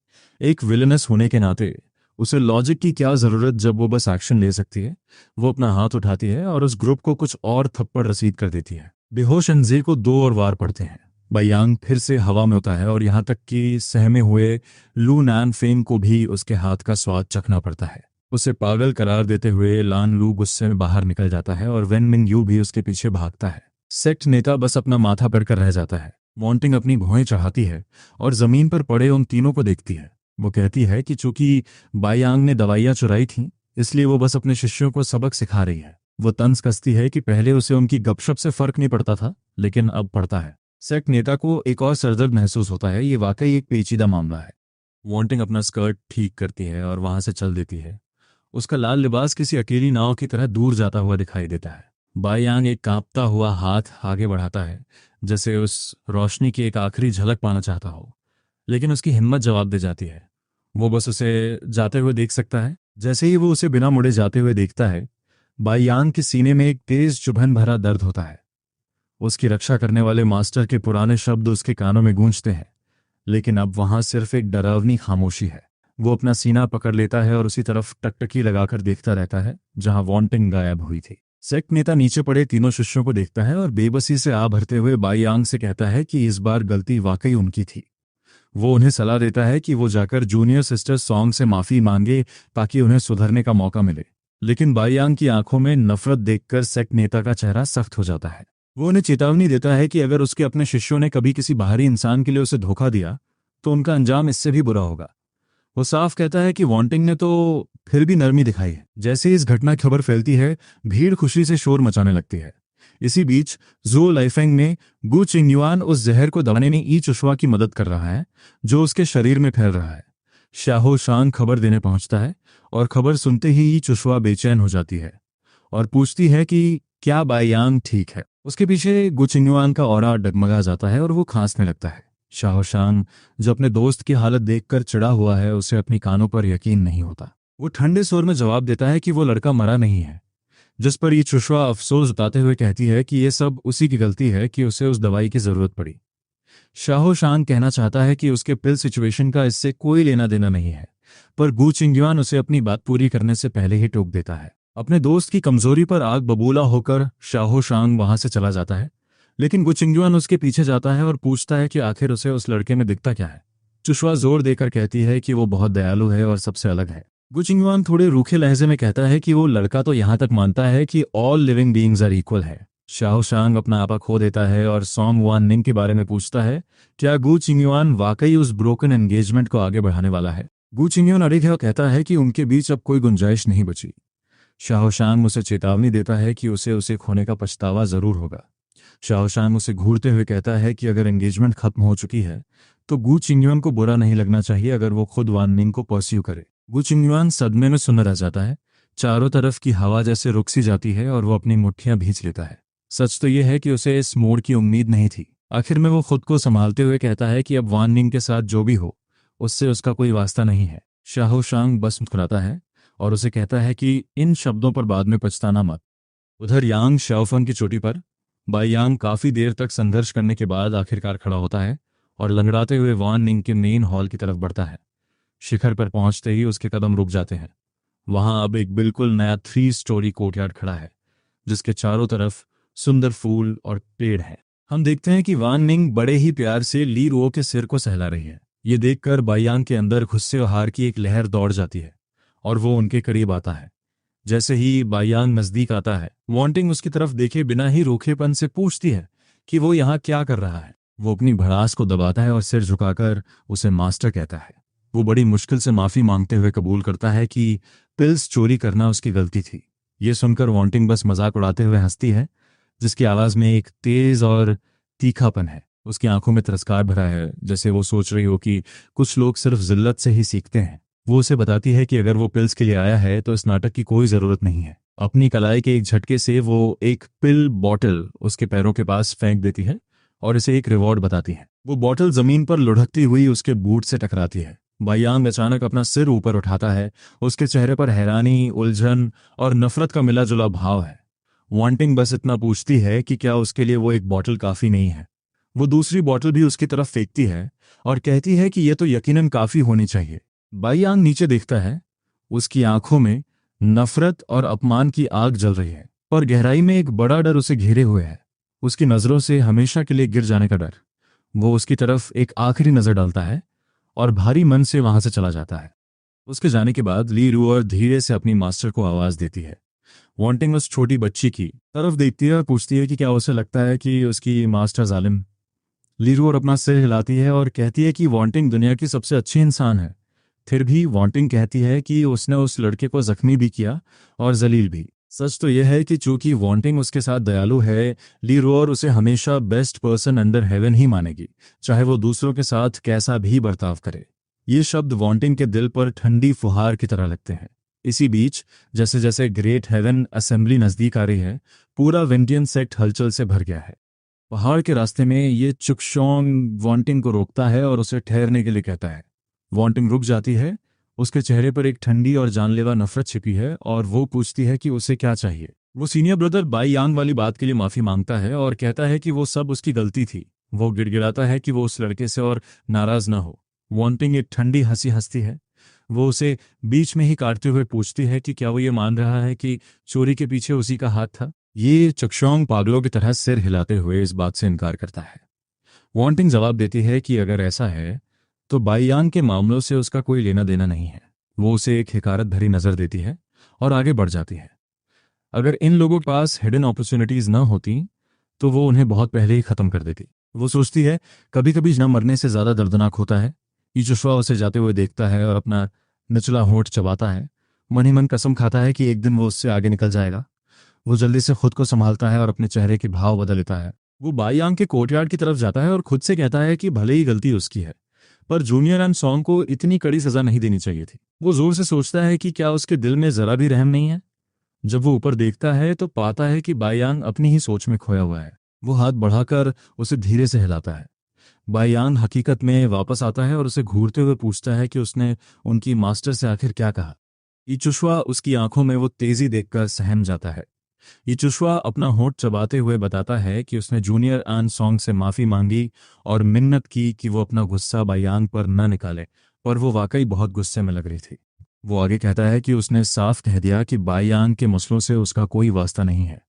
Speaker 1: एक विलनस होने के नाते उसे लॉजिक की क्या जरूरत जब वो बस एक्शन ले सकती है। वो अपना हाथ उठाती है और उस ग्रुप को कुछ और थप्पड़ रसीद कर देती है। बेहोश एनजे को 2 और वार पड़ते हैं। बायांग फिर से हवा में होता है और यहाँ तक कि सहमे हुए लू नैन फेंग को भी उसके हाथ का स्वाद चखना पड़ता है। उसे पागल करार देते हुए लान लू गुस्से में बाहर निकल जाता है और वेन मिंग यू भी उसके पीछे भागता है। सेक्ट नेता बस अपना माथा पड़कर रह जाता है। वांटिंग अपनी भौहें चढ़ाती है और जमीन पर पड़े उन तीनों को देखती है। वो कहती है कि चूंकि बायांग ने दवाइयां चुराई थीं, इसलिए वो बस अपने शिष्यों को सबक सिखा रही है। वो तंज कसती है कि पहले उसे उनकी गपशप से फर्क नहीं पड़ता था, लेकिन अब पड़ता है। सेक्ट नेता को एक और सरदर्द महसूस होता है। ये वाकई एक पेचीदा मामला है। वांटिंग अपना स्कर्ट ठीक करती है और वहां से चल देती है। उसका लाल लिबास किसी अकेली नाव की तरह दूर जाता हुआ दिखाई देता है। बायांग एक कांपता हुआ हाथ आगे बढ़ाता है, जैसे उस रोशनी की एक आखिरी झलक पाना चाहता हो, लेकिन उसकी हिम्मत जवाब दे जाती है। वो बस उसे जाते हुए देख सकता है। जैसे ही वो उसे बिना मुड़े जाते हुए देखता है, बायांग के सीने में एक तेज चुभन भरा दर्द होता है। उसकी रक्षा करने वाले मास्टर के पुराने शब्द उसके कानों में गूंजते हैं, लेकिन अब वहां सिर्फ एक डरावनी खामोशी है। वो अपना सीना पकड़ लेता है और उसी तरफ टकटकी लगाकर देखता रहता है जहां वांटिंग गायब हुई थी। सेक्ट नेता नीचे पड़े तीनों शिष्यों को देखता है और बेबसी से आ भरते हुए बायांग से कहता है कि इस बार गलती वाकई उनकी थी। वो उन्हें सलाह देता है कि वो जाकर जूनियर सिस्टर सॉन्ग से माफी मांगे ताकि उन्हें सुधरने का मौका मिले, लेकिन बायांग की आंखों में नफरत देखकर सेक्ट नेता का चेहरा सख्त हो जाता है। वो उन्हें चेतावनी देता है कि अगर उसके अपने शिष्यों ने कभी किसी बाहरी इंसान के लिए उसे धोखा दिया तो उनका अंजाम इससे भी बुरा होगा। वो साफ कहता है कि वांटिंग ने तो फिर भी नरमी दिखाई है। जैसे इस घटना की खबर फैलती है, भीड़ खुशी से शोर मचाने लगती है। इसी बीच जो लाइफेंग ने गु चिंगयुआन उस जहर को दबाने में ई चुशवा की मदद कर रहा है जो उसके शरीर में फैल रहा है। शाहो शांग खबर देने पहुंचता है और खबर सुनते ही ई चुशवा बेचैन हो जाती है और पूछती है कि क्या बायांग ठीक है। उसके पीछे गु चिंगयुआन का ऑरा डगमगा जाता है और वो खांसने लगता है। शाहो शांग, जो अपने दोस्त की हालत देखकर चिढ़ा हुआ है, उसे अपनी कानों पर यकीन नहीं होता। वो ठंडे स्वर में जवाब देता है कि वो लड़का मरा नहीं है, जिस पर ये चुशवा अफसोस जताते हुए कहती है कि ये सब उसी की गलती है कि उसे उस दवाई की जरूरत पड़ी। शाहो शांग कहना चाहता है कि उसके पिल सिचुएशन का इससे कोई लेना देना नहीं है, पर गु चिंगयुआन उसे अपनी बात पूरी करने से पहले ही टोक देता है। अपने दोस्त की कमजोरी पर आग बबूला होकर शाहो शांग वहां से चला जाता है, लेकिन गु चिंगयुआन उसके पीछे जाता है और पूछता है कि आखिर उसे उस लड़के में दिखता क्या है। चुशवा जोर देकर कहती है कि वो बहुत दयालु है और सबसे अलग है। गु चिंगयुआन थोड़े रूखे लहजे में कहता है कि वो लड़का तो यहाँ तक मानता है कि all living beings are equal है। शाओ शांग अपना आपा खो देता है और सॉन्ग वान निंग के बारे में पूछता है, क्या गु चिंगयुआन वाकई उस ब्रोकन एंगेजमेंट को आगे बढ़ाने वाला है। गु चिंगयुआन अड़िग है और कहता है कि उनके बीच अब कोई गुंजाइश नहीं बची। शाओ शांग उसे चेतावनी देता है कि उसे खोने का पछतावा जरूर होगा। शाओ शांग उसे घूरते हुए कहता है कि अगर एंगेजमेंट खत्म हो चुकी है तो गु चिंगयुआन को बुरा नहीं लगना चाहिए अगर वो खुद वान निंग को परस्यू करे। गु चिंगयुआन सदमे में सुन्न रह जाता है। चारों तरफ की हवा जैसे रुक सी जाती है और वो अपनी मुट्ठियां भींच लेता है। सच तो यह है कि उसे इस मोड़ की उम्मीद नहीं थी। आखिर में वो खुद को संभालते हुए कहता है कि अब वान निंग के साथ जो भी हो उससे उसका कोई वास्ता नहीं है। शाहो शांग बस मुस्कुराता है और उसे कहता है कि इन शब्दों पर बाद में पछताना मत। उधर यांग शाओफंग की चोटी पर बाई यांग काफी देर तक संघर्ष करने के बाद आखिरकार खड़ा होता है और लंगड़ाते हुए वान निंग के मेन हॉल की तरफ बढ़ता है। शिखर पर पहुंचते ही उसके कदम रुक जाते हैं। वहां अब एक बिल्कुल नया 3 स्टोरी कोर्टयार्ड खड़ा है, जिसके चारों तरफ सुंदर फूल और पेड़ हैं। हम देखते हैं कि वान निंग बड़े ही प्यार से ली रुओ के सिर को सहला रही है। ये देखकर बाईयांग के अंदर गुस्से और हार की एक लहर दौड़ जाती है और वो उनके करीब आता है। जैसे ही बाईयांग नजदीक आता है, वांटिंग उसकी तरफ देखे बिना ही रूखेपन से पूछती है कि वो यहाँ क्या कर रहा है। वो अपनी भड़ास को दबाता है और सिर झुकाकर उसे मास्टर कहता है। वो बड़ी मुश्किल से माफी मांगते हुए कबूल करता है कि पिल्स चोरी करना उसकी गलती थी। ये सुनकर वांटिंग बस मजाक उड़ाते हुए हंसती है, जिसकी आवाज में एक तेज और तीखापन है। उसकी आंखों में तिरस्कार भरा है, जैसे वो सोच रही हो कि कुछ लोग सिर्फ जिल्लत से ही सीखते हैं। वो उसे बताती है कि अगर वो पिल्स के लिए आया है तो इस नाटक की कोई जरूरत नहीं है। अपनी कलाई के एक झटके से वो एक पिल बॉटल उसके पैरों के पास फेंक देती है और इसे एक रिवॉर्ड बताती है। वो बॉटल जमीन पर लुढ़कती हुई उसके बूट से टकराती है। बाईयांग अचानक अपना सिर ऊपर उठाता है। उसके चेहरे पर हैरानी, उलझन और नफरत का मिला जुला भाव है। वांटिंग बस इतना पूछती है कि क्या उसके लिए वो एक बॉटल काफी नहीं है। वो दूसरी बॉटल भी उसकी तरफ फेंकती है और कहती है कि यह तो यकीनन काफी होनी चाहिए। बाईयांग नीचे देखता है। उसकी आंखों में नफरत और अपमान की आग जल रही है, पर गहराई में एक बड़ा डर उसे घेरे हुए है। उसकी नजरों से हमेशा के लिए गिर जाने का डर। वो उसकी तरफ एक आखिरी नजर डालता है और भारी मन से वहां से चला जाता है। उसके जाने के बाद ली रुओ धीरे से अपनी मास्टर को आवाज देती है। वांटिंग उस छोटी बच्ची की तरफ देखती है और पूछती है कि क्या उसे लगता है कि उसकी मास्टर जालिम। ली रुओ अपना सिर हिलाती है और कहती है कि वांटिंग दुनिया की सबसे अच्छी इंसान है। फिर भी वांटिंग कहती है कि उसने उस लड़के को जख्मी भी किया और जलील भी। सच तो यह है कि चूंकि वांटिंग उसके साथ दयालु है, ली रुओ उसे हमेशा best person under heaven he मानेगी, चाहे वो दूसरों के साथ कैसा भी बर्ताव करे। ये शब्द वांटिंग के दिल पर ठंडी फुहार की तरह लगते हैं। इसी बीच जैसे जैसे ग्रेट हेवन असेंबली नजदीक आ रही है, पूरा विंडियन सेक्ट हलचल से भर गया है। पहाड़ के रास्ते में ये चुकशोंग वांटिंग को रोकता है और उसे ठहरने के लिए कहता है। वांटिंग रुक जाती है। उसके चेहरे पर एक ठंडी और जानलेवा नफरत छिपी है और वो पूछती है कि उसे क्या चाहिए। वो सीनियर ब्रदर बाई यांग वाली बात के लिए माफी मांगता है और कहता है कि वो सब उसकी गलती थी। वो गिड़गिड़ाता है कि वो उस लड़के से और नाराज ना हो। वांटिंग एक ठंडी हंसी हंसती है। वो उसे बीच में ही काटते हुए पूछती है कि क्या वो ये मान रहा है कि चोरी के पीछे उसी का हाथ था। ये चुकशोंग पागलों की तरह सिर हिलाते हुए इस बात से इनकार करता है। वांटिंग जवाब देती है कि अगर ऐसा है तो बाईयांग के मामलों से उसका कोई लेना देना नहीं है। वो उसे एक हिकारत भरी नजर देती है और आगे बढ़ जाती है। अगर इन लोगों के पास हिडन अपॉर्चुनिटीज न होती तो वो उन्हें बहुत पहले ही खत्म कर देती। वो सोचती है कभी कभी न मरने से ज्यादा दर्दनाक होता है। ईचुशवा उसे जाते हुए देखता है और अपना निचला होंठ चबाता है। मन ही मन कसम खाता है कि एक दिन वो उससे आगे निकल जाएगा। वो जल्दी से खुद को संभालता है और अपने चेहरे के भाव बदल लेता है। वो बाईयांग के कोर्टयार्ड की तरफ जाता है और खुद से कहता है कि भले ही गलती उसकी है, पर जूनियर एंड सॉन्ग को इतनी कड़ी सजा नहीं देनी चाहिए थी। वो जोर से सोचता है कि क्या उसके दिल में जरा भी रहम नहीं है। जब वो ऊपर देखता है तो पाता है कि बाईयांग अपनी ही सोच में खोया हुआ है। वो हाथ बढ़ाकर उसे धीरे से हिलाता है। बाईयांग हकीकत में वापस आता है और उसे घूरते हुए पूछता है कि उसने उनकी मास्टर से आखिर क्या कहा। ईचुशवा उसकी आंखों में वो तेजी देखकर सहम जाता है। ईचुशवा अपना होंठ चबाते हुए बताता है कि उसने जूनियर एंड सॉन्ग से माफी मांगी और मिन्नत की कि वो अपना गुस्सा बाईयांग पर न निकाले, पर वो वाकई बहुत गुस्से में लग रही थी। वो आगे कहता है कि उसने साफ कह दिया कि बाईयांग के मसलों से उसका कोई वास्ता नहीं है,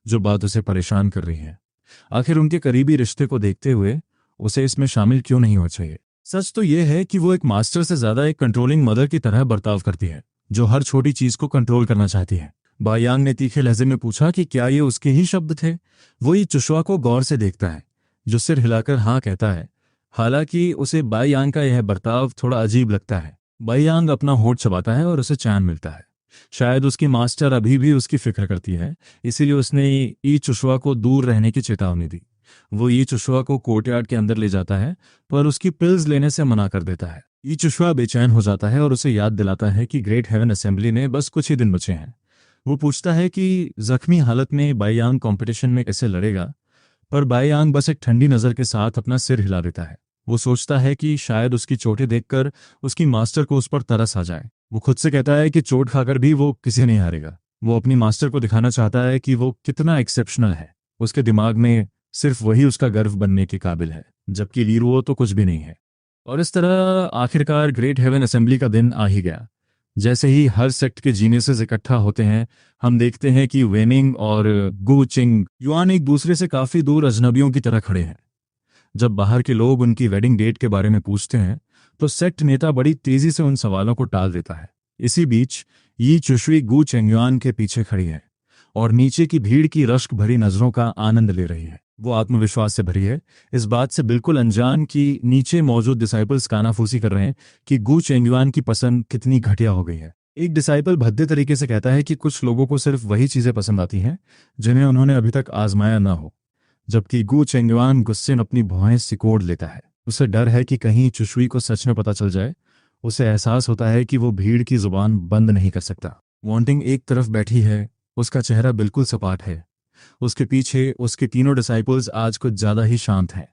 Speaker 1: जो बात उसे परेशान कर रही है। आखिर उनके करीबी रिश्ते को देखते हुए उसे इसमें शामिल क्यों नहीं होना चाहिए। सच तो यह है कि वो एक मास्टर से ज्यादा एक कंट्रोलिंग मदर की तरह बर्ताव करती है, जो हर छोटी चीज को कंट्रोल करना चाहती है। बायांग ने तीखे लहजे में पूछा कि क्या ये उसके ही शब्द थे। वो ये चुशवा को गौर से देखता है, जो सिर हिलाकर हाँ कहता है। हालांकि उसे बायांग का यह बर्ताव थोड़ा अजीब लगता है। बायांग अपना होठ चबाता है और उसे चैन मिलता है। शायद उसकी मास्टर अभी भी उसकी फिक्र करती है, इसीलिए उसने ई चुशवा को दूर रहने की चेतावनी दी। वो ई चुशवा को कोर्टयार्ड के अंदर ले जाता है, पर उसकी पिल्स लेने से मना कर देता है। ई चुशवा बेचैन हो जाता है और उसे याद दिलाता है कि ग्रेट हेवन असेंबली ने बस कुछ ही दिन बचे हैं। वो पूछता है कि जख्मी हालत में बाईयांग कंपटीशन में कैसे लड़ेगा, पर बाईयांग बस एक ठंडी नज़र के साथ अपना सिर हिला देता है। वो सोचता है कि शायद उसकी चोटें देखकर उसकी मास्टर को उस पर तरस आ जाए। वो खुद से कहता है कि चोट खाकर भी वो किसी नहीं हारेगा। वो अपनी मास्टर को दिखाना चाहता है कि वो कितना एक्सेप्शनल है। उसके दिमाग में सिर्फ वही उसका गर्व बनने के काबिल है, जबकि लीरुओ तो कुछ भी नहीं है। और इस तरह आखिरकार ग्रेट हेवन असेंबली का दिन आ ही गया। जैसे ही हर सेक्ट के जीनियसेस इकट्ठा होते हैं, हम देखते हैं कि वेनिंग और गु चिंग युआन एक दूसरे से काफी दूर अजनबियों की तरह खड़े हैं। जब बाहर के लोग उनकी वेडिंग डेट के बारे में पूछते हैं, तो सेक्ट नेता बड़ी तेजी से उन सवालों को टाल देता है। इसी बीच यी चुशवी गु चेंगयुआन के पीछे खड़ी है और नीचे की भीड़ की रश्क भरी नजरों का आनंद ले रही है। वो आत्मविश्वास से भरी है, इस बात से बिल्कुल अनजान कि नीचे मौजूद डिसाइपल्स कानाफूसी कर रहे हैं कि गु चेंगयुआन की पसंद कितनी घटिया हो गई है। एक डिसाइपल भद्दे तरीके से कहता है कि कुछ लोगों को सिर्फ वही चीजें पसंद आती हैं जिन्हें उन्होंने अभी तक आजमाया ना हो, जबकि गु चेंगयुआन गुस्से में अपनी भौहें सिकोड़ लेता है। उसे डर है कि कहीं चुशवी को सच में पता चल जाए। उसे एहसास होता है कि वो भीड़ की जुबान बंद नहीं कर सकता। वांटिंग एक तरफ बैठी है, उसका चेहरा बिल्कुल सपाट है। उसके पीछे उसके तीनों डिसाइपल्स आज कुछ ज्यादा ही शांत हैं।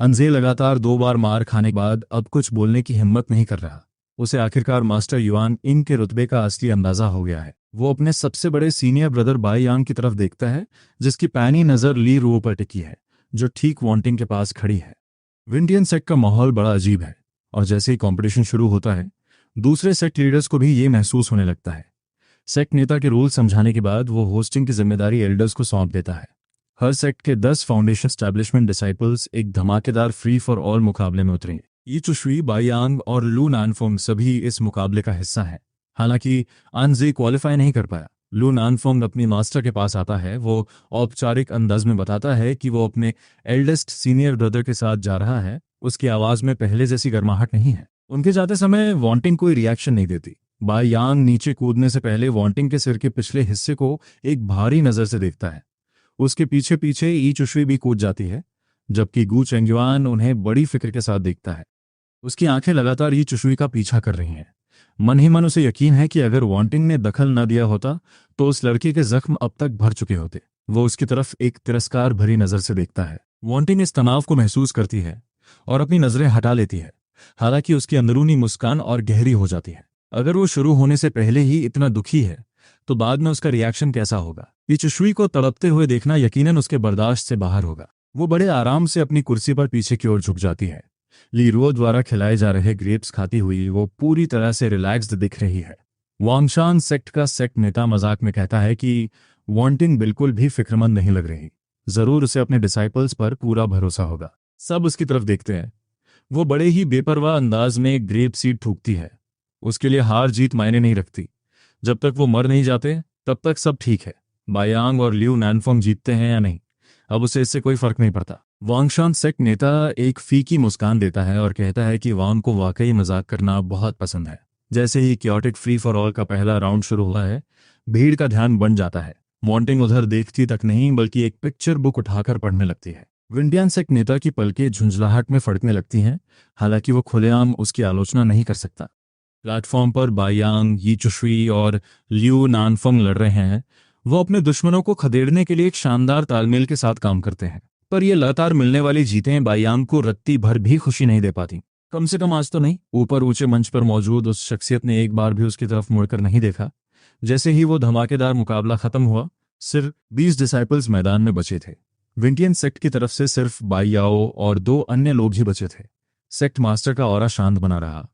Speaker 1: अंजे लगातार 2 बार मार खाने के बाद अब कुछ बोलने की हिम्मत नहीं कर रहा। उसे आखिरकार मास्टर युआन इंग के रुतबे का असली अंदाजा हो गया है। वो अपने सबसे बड़े सीनियर ब्रदर बाईयांग की तरफ देखता है, जिसकी पैनी नजर ली रू पर टिकी है, जो ठीक वांटिंग के पास खड़ी है। विंडियन सेक्ट का माहौल बड़ा अजीब है, और जैसे ही कंपटीशन शुरू होता है, दूसरे सेक्ट लीडर्स को भी ये महसूस होने लगता है। सेक्ट नेता के रूल समझाने के बाद वो होस्टिंग की जिम्मेदारी एल्डर्स को सौंप देता है। हर सेक्ट के 10 फाउंडेशन एस्टैब्लिशमेंट डिसाइपल्स एक धमाकेदार फ्री फॉर ऑल मुकाबले में उतरे। यी चुशवी, बाईयांग और लू नानफोंग सभी इस मुकाबले का हिस्सा हैं। हालांकि अनजे क्वालिफाई नहीं कर पाया। लू नानफोंग अपनी मास्टर के पास आता है। वो औपचारिक अंदाज में बताता है कि वो अपने एल्डेस्ट सीनियर ब्रदर के साथ जा रहा है। उसकी आवाज में पहले जैसी गर्माहट नहीं है। उनके जाते समय वांटिंग कोई रिएक्शन नहीं देती। बाईयांग नीचे कूदने से पहले वांटिंग के सिर के पिछले हिस्से को एक भारी नजर से देखता है। उसके पीछे पीछे ई चुशवी भी कूद जाती है, जबकि गु चेंगयुआन उन्हें बड़ी फिक्र के साथ देखता है। उसकी आंखें लगातार ई चुशवी का पीछा कर रही हैं। मन ही मन उसे यकीन है कि अगर वांटिंग ने दखल न दिया होता तो उस लड़के के जख्म अब तक भर चुके होते। वो उसकी तरफ एक तिरस्कार भरी नजर से देखता है। वांटिंग इस तनाव को महसूस करती है और अपनी नजरें हटा लेती है। हालांकि उसकी अंदरूनी मुस्कान और गहरी हो जाती है। अगर वो शुरू होने से पहले ही इतना दुखी है, तो बाद में उसका रिएक्शन कैसा होगा। ये चुशवी को तड़पते हुए देखना यकीनन उसके बर्दाश्त से बाहर होगा। वो बड़े आराम से अपनी कुर्सी पर पीछे की ओर झुक जाती है। लीरुओ द्वारा खिलाए जा रहे ग्रेप्स खाती हुई वो पूरी तरह से रिलैक्स्ड दिख रही है। वांगशान सेक्ट का सेक्ट नेता मजाक में कहता है कि वांटिंग बिल्कुल भी फिक्रमंद नहीं लग रही। जरूर उसे अपने डिसाइपल्स पर पूरा भरोसा होगा। सब उसकी तरफ देखते हैं। वो बड़े ही बेपरवाह अंदाज में ग्रेप सीड थूकती है। उसके लिए हार जीत मायने नहीं रखती। जब तक वो मर नहीं जाते तब तक सब ठीक है। बायांग और ल्यू नानफोंग जीतते हैं या नहीं, अब उसे इससे कोई फर्क नहीं पड़ता। वांगशान सेक्ट नेता एक फीकी मुस्कान देता है और कहता है कि वांग को वाकई मजाक करना बहुत पसंद है। जैसे ही क्योटिक फ्री फॉर ऑल का पहला राउंड शुरू हुआ है, भीड़ का ध्यान बन जाता है। वांटिंग उधर देखती तक नहीं बल्कि एक पिक्चर बुक उठाकर पढ़ने लगती है। विंडियन सेक्ट नेता की पलकें झुंझलाहट में फड़कने लगती हैं। हालांकि वो खुलेआम उसकी आलोचना नहीं कर सकता। प्लेटफॉर्म पर बायांग, यी चुशवी और ल्यू नानफोंग लड़ रहे हैं। वो अपने दुश्मनों को खदेड़ने के लिए एक शानदार तालमेल के साथ काम करते हैं, पर ये लगातार मिलने वाली जीतें बायांग को रत्ती भर भी खुशी नहीं दे पाती। कम से कम आज तो नहीं। ऊपर ऊंचे मंच पर मौजूद उस शख्सियत ने एक बार भी उसकी तरफ मुड़कर नहीं देखा। जैसे ही वो धमाकेदार मुकाबला खत्म हुआ, सिर्फ 20 डिसाइपल्स मैदान में बचे थे। विंटियन सेक्ट की तरफ से सिर्फ बाईयाओ और 2 अन्य लोग ही बचे थे। सेक्ट मास्टर का ऑरा शांत बना रहा।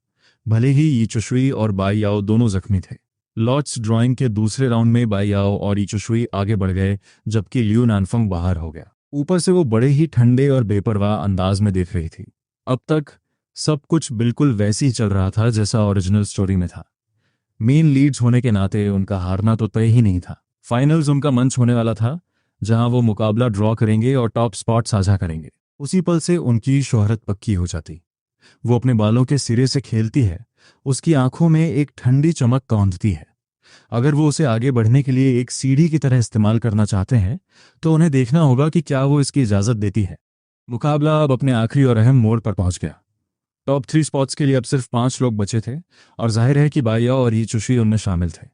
Speaker 1: भले ही यी चुशुई और बाई याओ दोनों जख्मी थे। लॉर्ड्स ड्राइंग के दूसरे राउंड में बाई याओ और यी चुशुई आगे बढ़ गए, जबकि लियू नानफंग बाहर हो गया। ऊपर से वो बड़े ही ठंडे और बेपरवाह अंदाज में देख रही थी। अब तक सब कुछ बिल्कुल वैसे ही चल रहा था जैसा ओरिजिनल स्टोरी में था। मेन लीड्स होने के नाते उनका हारना तो तय ही नहीं था। फाइनल्स उनका मंच होने वाला था, जहां वो मुकाबला ड्रॉ करेंगे और टॉप स्पॉट साझा करेंगे। उसी पल से उनकी शोहरत पक्की हो जाती। वो अपने बालों के सिरे से खेलती है, उसकी आंखों में एक ठंडी चमक कौंधती है। अगर वो उसे आगे बढ़ने के लिए एक सीढ़ी की तरह इस्तेमाल करना चाहते हैं, तो उन्हें देखना होगा कि क्या वो इसकी इजाज़त देती है। मुकाबला अब अपने आखिरी और अहम मोड़ पर पहुंच गया। टॉप 3 स्पॉट्स के लिए अब सिर्फ 5 लोग बचे थे, और जाहिर है कि बाई याओ और यी चुशुई उनमें शामिल थे।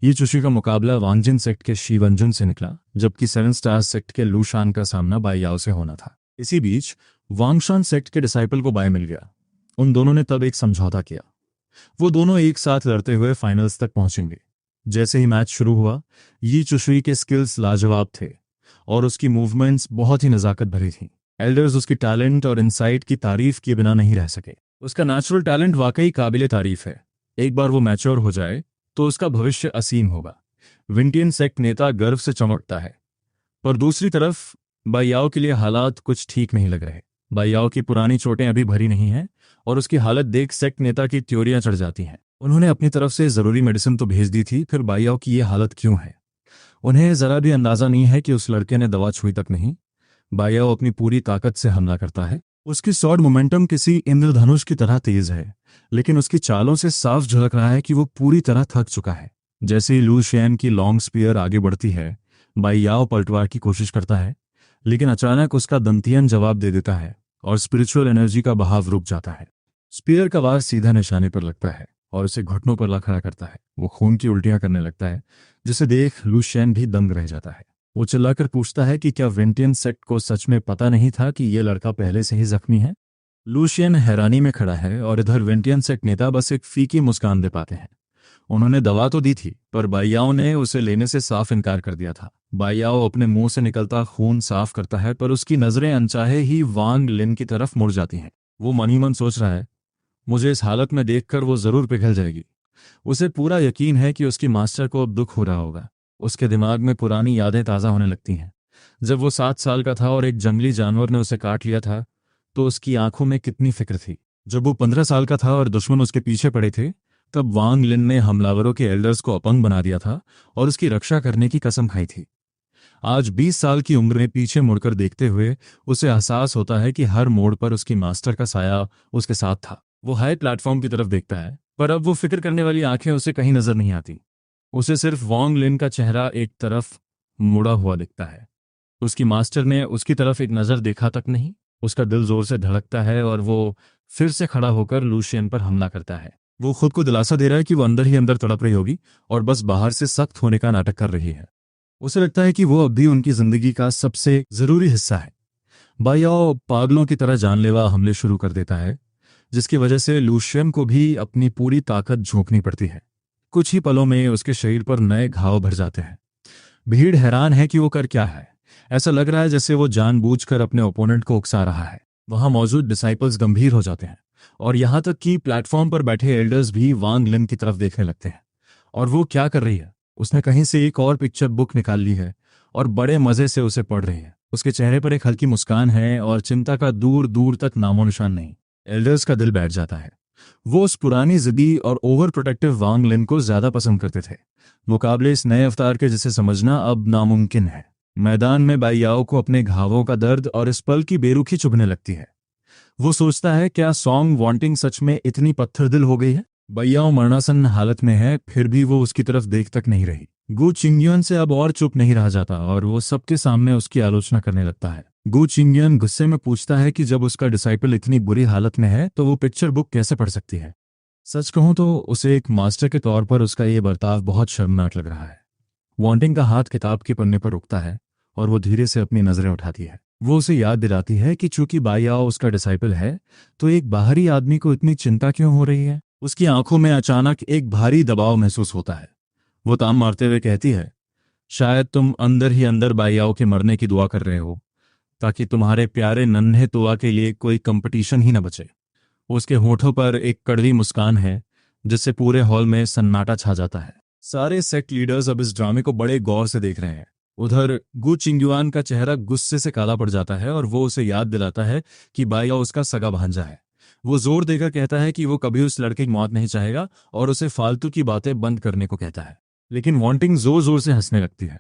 Speaker 1: यी चुशुई का मुकाबला वांगजिन सेक्ट के शी वंजुन से निकला, जबकि 7 स्टार्स सेक्ट के लू शान का सामना बाई याओ से होना था। इसी बीच वांगशान सेक्ट के डिसाइपल को बाय मिल गया। उन दोनों ने तब एक समझौता किया। वो दोनों एक साथ लड़ते हुए फाइनल्स तक पहुंचेंगे। जैसे ही मैच शुरू हुआ, यी चुशुई के स्किल्स लाजवाब थे और उसकी मूवमेंट्स बहुत ही नजाकत भरी थीं। एल्डर्स उसकी टैलेंट और इनसाइट की तारीफ किए बिना नहीं रह सके। उसका नेचुरल टैलेंट वाकई काबिले तारीफ है। एक बार वो मैच्योर हो जाए तो उसका भविष्य असीम होगा। विंटियन सेक्ट नेता गर्व से चमकता है। पर दूसरी तरफ बाई याओ के लिए हालात कुछ ठीक नहीं लग रहे। बाई याओ की पुरानी चोटें अभी भरी नहीं हैं और उसकी हालत देख सेक्ट नेता की त्योरियां चढ़ जाती हैं। उन्होंने अपनी तरफ से जरूरी मेडिसिन तो भेज दी थी, फिर बाई याओ की ये हालत क्यों है? उन्हें जरा भी अंदाजा नहीं है कि उस लड़के ने दवा छुई तक नहीं। बाई याओ अपनी पूरी ताकत से हमला करता है। उसकी शॉट मोमेंटम किसी इंद्रधनुष की तरह तेज है, लेकिन उसकी चालों से साफ झलक रहा है कि वो पूरी तरह थक चुका है। जैसे ही लू शेन की लॉन्ग स्पीयर आगे बढ़ती है, बाई याओ पलटवार की कोशिश करता है, लेकिन अचानक उसका दंतियन जवाब दे देता है और स्पिरिचुअल एनर्जी का बहाव रुक जाता है। स्पीयर का वार सीधा निशाने पर लगता है और उसे घुटनों पर ला खड़ा करता है। वो खून की उल्टियां करने लगता है, जिसे देख लू शेन भी दंग रह जाता है। वो चिल्लाकर पूछता है कि क्या विंटियन सेक्ट को सच में पता नहीं था कि ये लड़का पहले से ही जख्मी है? लूशियन हैरानी में खड़ा है और इधर विंटियन सेक्ट नेता बस एक फीकी मुस्कान दे पाते हैं। उन्होंने दवा तो दी थी, पर बाई याओ ने उसे लेने से साफ इनकार कर दिया था। बाई याओ अपने मुंह से निकलता खून साफ करता है, पर उसकी नजरें अनचाहे ही वांग लिन की तरफ मुड़ जाती हैं। वो मन ही मन सोच रहा है, मुझे इस हालत में देखकर वो जरूर पिघल जाएगी। उसे पूरा यकीन है कि उसकी मास्टर को अब दुख हो रहा होगा। उसके दिमाग में पुरानी यादें ताज़ा होने लगती हैं। जब वो 7 साल का था और एक जंगली जानवर ने उसे काट लिया था, तो उसकी आंखों में कितनी फिक्र थी। जब वो 15 साल का था और दुश्मन उसके पीछे पड़े थे, तब वांग लिन ने हमलावरों के एल्डर्स को अपंग बना दिया था और उसकी रक्षा करने की कसम खाई थी। आज 20 साल की उम्र में पीछे मुड़कर देखते हुए उसे एहसास होता है कि हर मोड़ पर उसकी मास्टर का साया उसके साथ था। वो हाई प्लेटफॉर्म की तरफ देखता है, पर अब वो फिक्र करने वाली आंखें उसे कहीं नजर नहीं आती। उसे सिर्फ वांग लिन का चेहरा एक तरफ मुड़ा हुआ दिखता है। उसकी मास्टर ने उसकी तरफ एक नज़र देखा तक नहीं। उसका दिल जोर से धड़कता है और वो फिर से खड़ा होकर लूशियन पर हमला करता है। वो खुद को दिलासा दे रहा है कि वो अंदर ही अंदर तड़प रही होगी और बस बाहर से सख्त होने का नाटक कर रही है। उसे लगता है कि वो अब भी उनकी जिंदगी का सबसे जरूरी हिस्सा है। बाई याओ पागलों की तरह जानलेवा हमले शुरू कर देता है, जिसकी वजह से लूशियन को भी अपनी पूरी ताकत झोंकनी पड़ती है। कुछ ही पलों में उसके शरीर पर नए घाव भर जाते हैं। भीड़ हैरान है कि वो कर क्या है। ऐसा लग रहा है जैसे वो जानबूझकर अपने ओपोनेंट को उकसा रहा है। वहां मौजूद डिसाइपल्स गंभीर हो जाते हैं और यहां तक कि प्लेटफॉर्म पर बैठे एल्डर्स भी वांग लिन की तरफ देखने लगते हैं। और वो क्या कर रही है? उसने कहीं से एक और पिक्चर बुक निकाल ली है और बड़े मजे से उसे पढ़ रही है। उसके चेहरे पर एक हल्की मुस्कान है और चिंता का दूर दूर तक नामो निशान नहीं। एल्डर्स का दिल बैठ जाता है। वो उस पुरानी जिद्दी और ओवर प्रोटेक्टिव वांग लिन को ज्यादा पसंद करते थे, मुकाबले इस नए अवतार के, जिसे समझना अब नामुमकिन है। मैदान में बाई याओ को अपने घावों का दर्द और इस पल की बेरुखी चुभने लगती है। वो सोचता है, क्या सॉन्ग वांटिंग सच में इतनी पत्थर दिल हो गई है? बाई याओ मरणासन हालत में है, फिर भी वो उसकी तरफ देख तक नहीं रही। गु चिंगयुन से अब और चुप नहीं रहा जाता और वो सबके सामने उसकी आलोचना करने लगता है। गु चिंगयुन गुस्से में पूछता है कि जब उसका डिसाइपल इतनी बुरी हालत में है तो वो पिक्चर बुक कैसे पढ़ सकती है। सच कहूं तो उसे एक मास्टर के तौर पर उसका ये बर्ताव बहुत शर्मनाक लग रहा है। वांटिंग का हाथ किताब के पन्ने पर रुकता है और वो धीरे से अपनी नजरें उठाती है। वो उसे याद दिलाती है कि चूंकि बाई याओ उसका डिसाइपल है, तो एक बाहरी आदमी को इतनी चिंता क्यों हो रही है। उसकी आंखों में अचानक एक भारी दबाव महसूस होता है। वो ताम मारते हुए कहती है, शायद तुम अंदर ही अंदर बाई याओ के मरने की दुआ कर रहे हो, ताकि तुम्हारे प्यारे नन्हे तुआ के लिए कोई कंपटीशन ही न बचे। उसके होठों पर एक कड़वी मुस्कान है जिससे पूरे हॉल में सन्नाटा छा जाता है। सारे सेक्ट लीडर्स अब इस ड्रामे को बड़े गौर से देख रहे हैं। उधर गु चिंगयुआन का चेहरा गुस्से से काला पड़ जाता है और वो उसे याद दिलाता है कि बाइयाओ उसका सगा भांजा है। वो जोर देकर कहता है कि वो कभी उस लड़के की मौत नहीं चाहेगा और उसे फालतू की बातें बंद करने को कहता है। लेकिन वांटिंग जोर जोर से हंसने लगती है।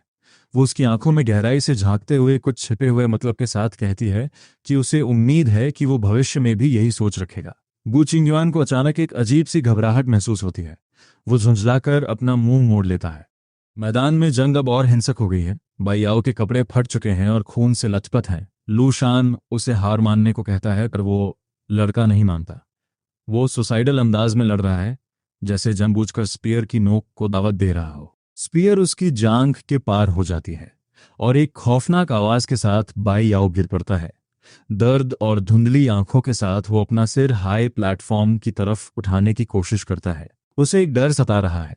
Speaker 1: वो उसकी आंखों में गहराई से झांकते हुए कुछ छिपे हुए मतलब के साथ कहती है कि उसे उम्मीद है कि वो भविष्य में भी यही सोच रखेगा। गु चिंगयुआन को अचानक एक अजीब सी घबराहट महसूस होती है। वो झुंझलाकर अपना मुंह मोड़ लेता है। मैदान में जंग अब और हिंसक हो गई है। बाइयाओ के कपड़े फट चुके हैं और खून से लथपथ हैं। लू शान उसे हार मानने को कहता है पर वो लड़का नहीं मानता। वो सुसाइडल अंदाज में लड़ रहा है, जैसे जानबूझकर स्पीयर की नोक को दावत दे रहा हो। स्पीयर उसकी जांघ के पार हो जाती है और एक खौफनाक आवाज के साथ बाइयाओ गिर पड़ता है। दर्द और धुंधली आंखों के साथ वो अपना सिर हाई प्लेटफॉर्म की तरफ उठाने की कोशिश करता है। उसे एक डर सता रहा है,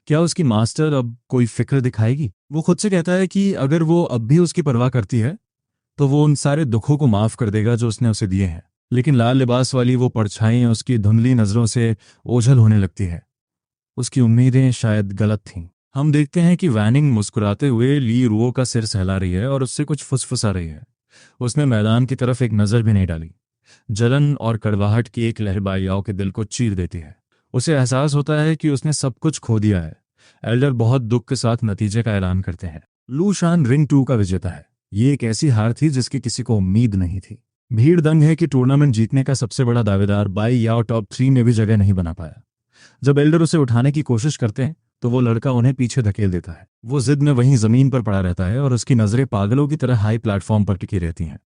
Speaker 1: क्या उसकी मास्टर अब कोई फिक्र दिखाएगी। वो खुद से कहता है कि अगर वो अब भी उसकी परवाह करती है तो वो उन सारे दुखों को माफ कर देगा जो उसने उसे दिए हैं। लेकिन लाल लिबास वाली वो परछाई उसकी धुंधली नजरों से ओझल होने लगती है। उसकी उम्मीदें शायद गलत थीं। हम देखते हैं कि वैनिंग मुस्कुराते हुए ली रुओ का सिर सहला रही है और उससे कुछ फुसफुसा रही है। उसने मैदान की तरफ एक नजर भी नहीं डाली। जलन और कड़वाहट की एक लहर बाइयाओ के दिल को चीर देती है। उसे एहसास होता है कि उसने सब कुछ खो दिया है। एल्डर बहुत दुख के साथ नतीजे का ऐलान करते हैं। लू शान रिंग 2 का विजेता है। ये एक ऐसी हार थी जिसकी किसी को उम्मीद नहीं थी। भीड़ दंग है कि टूर्नामेंट जीतने का सबसे बड़ा दावेदार बाइयाओ टॉप 3 में भी जगह नहीं बना पाया। जब एल्डर उसे उठाने की कोशिश करते हैं तो वो लड़का उन्हें पीछे धकेल देता है। वो जिद में वहीं जमीन पर पड़ा रहता है और उसकी नजरें पागलों की तरह हाई प्लेटफॉर्म पर टिकी रहती हैं।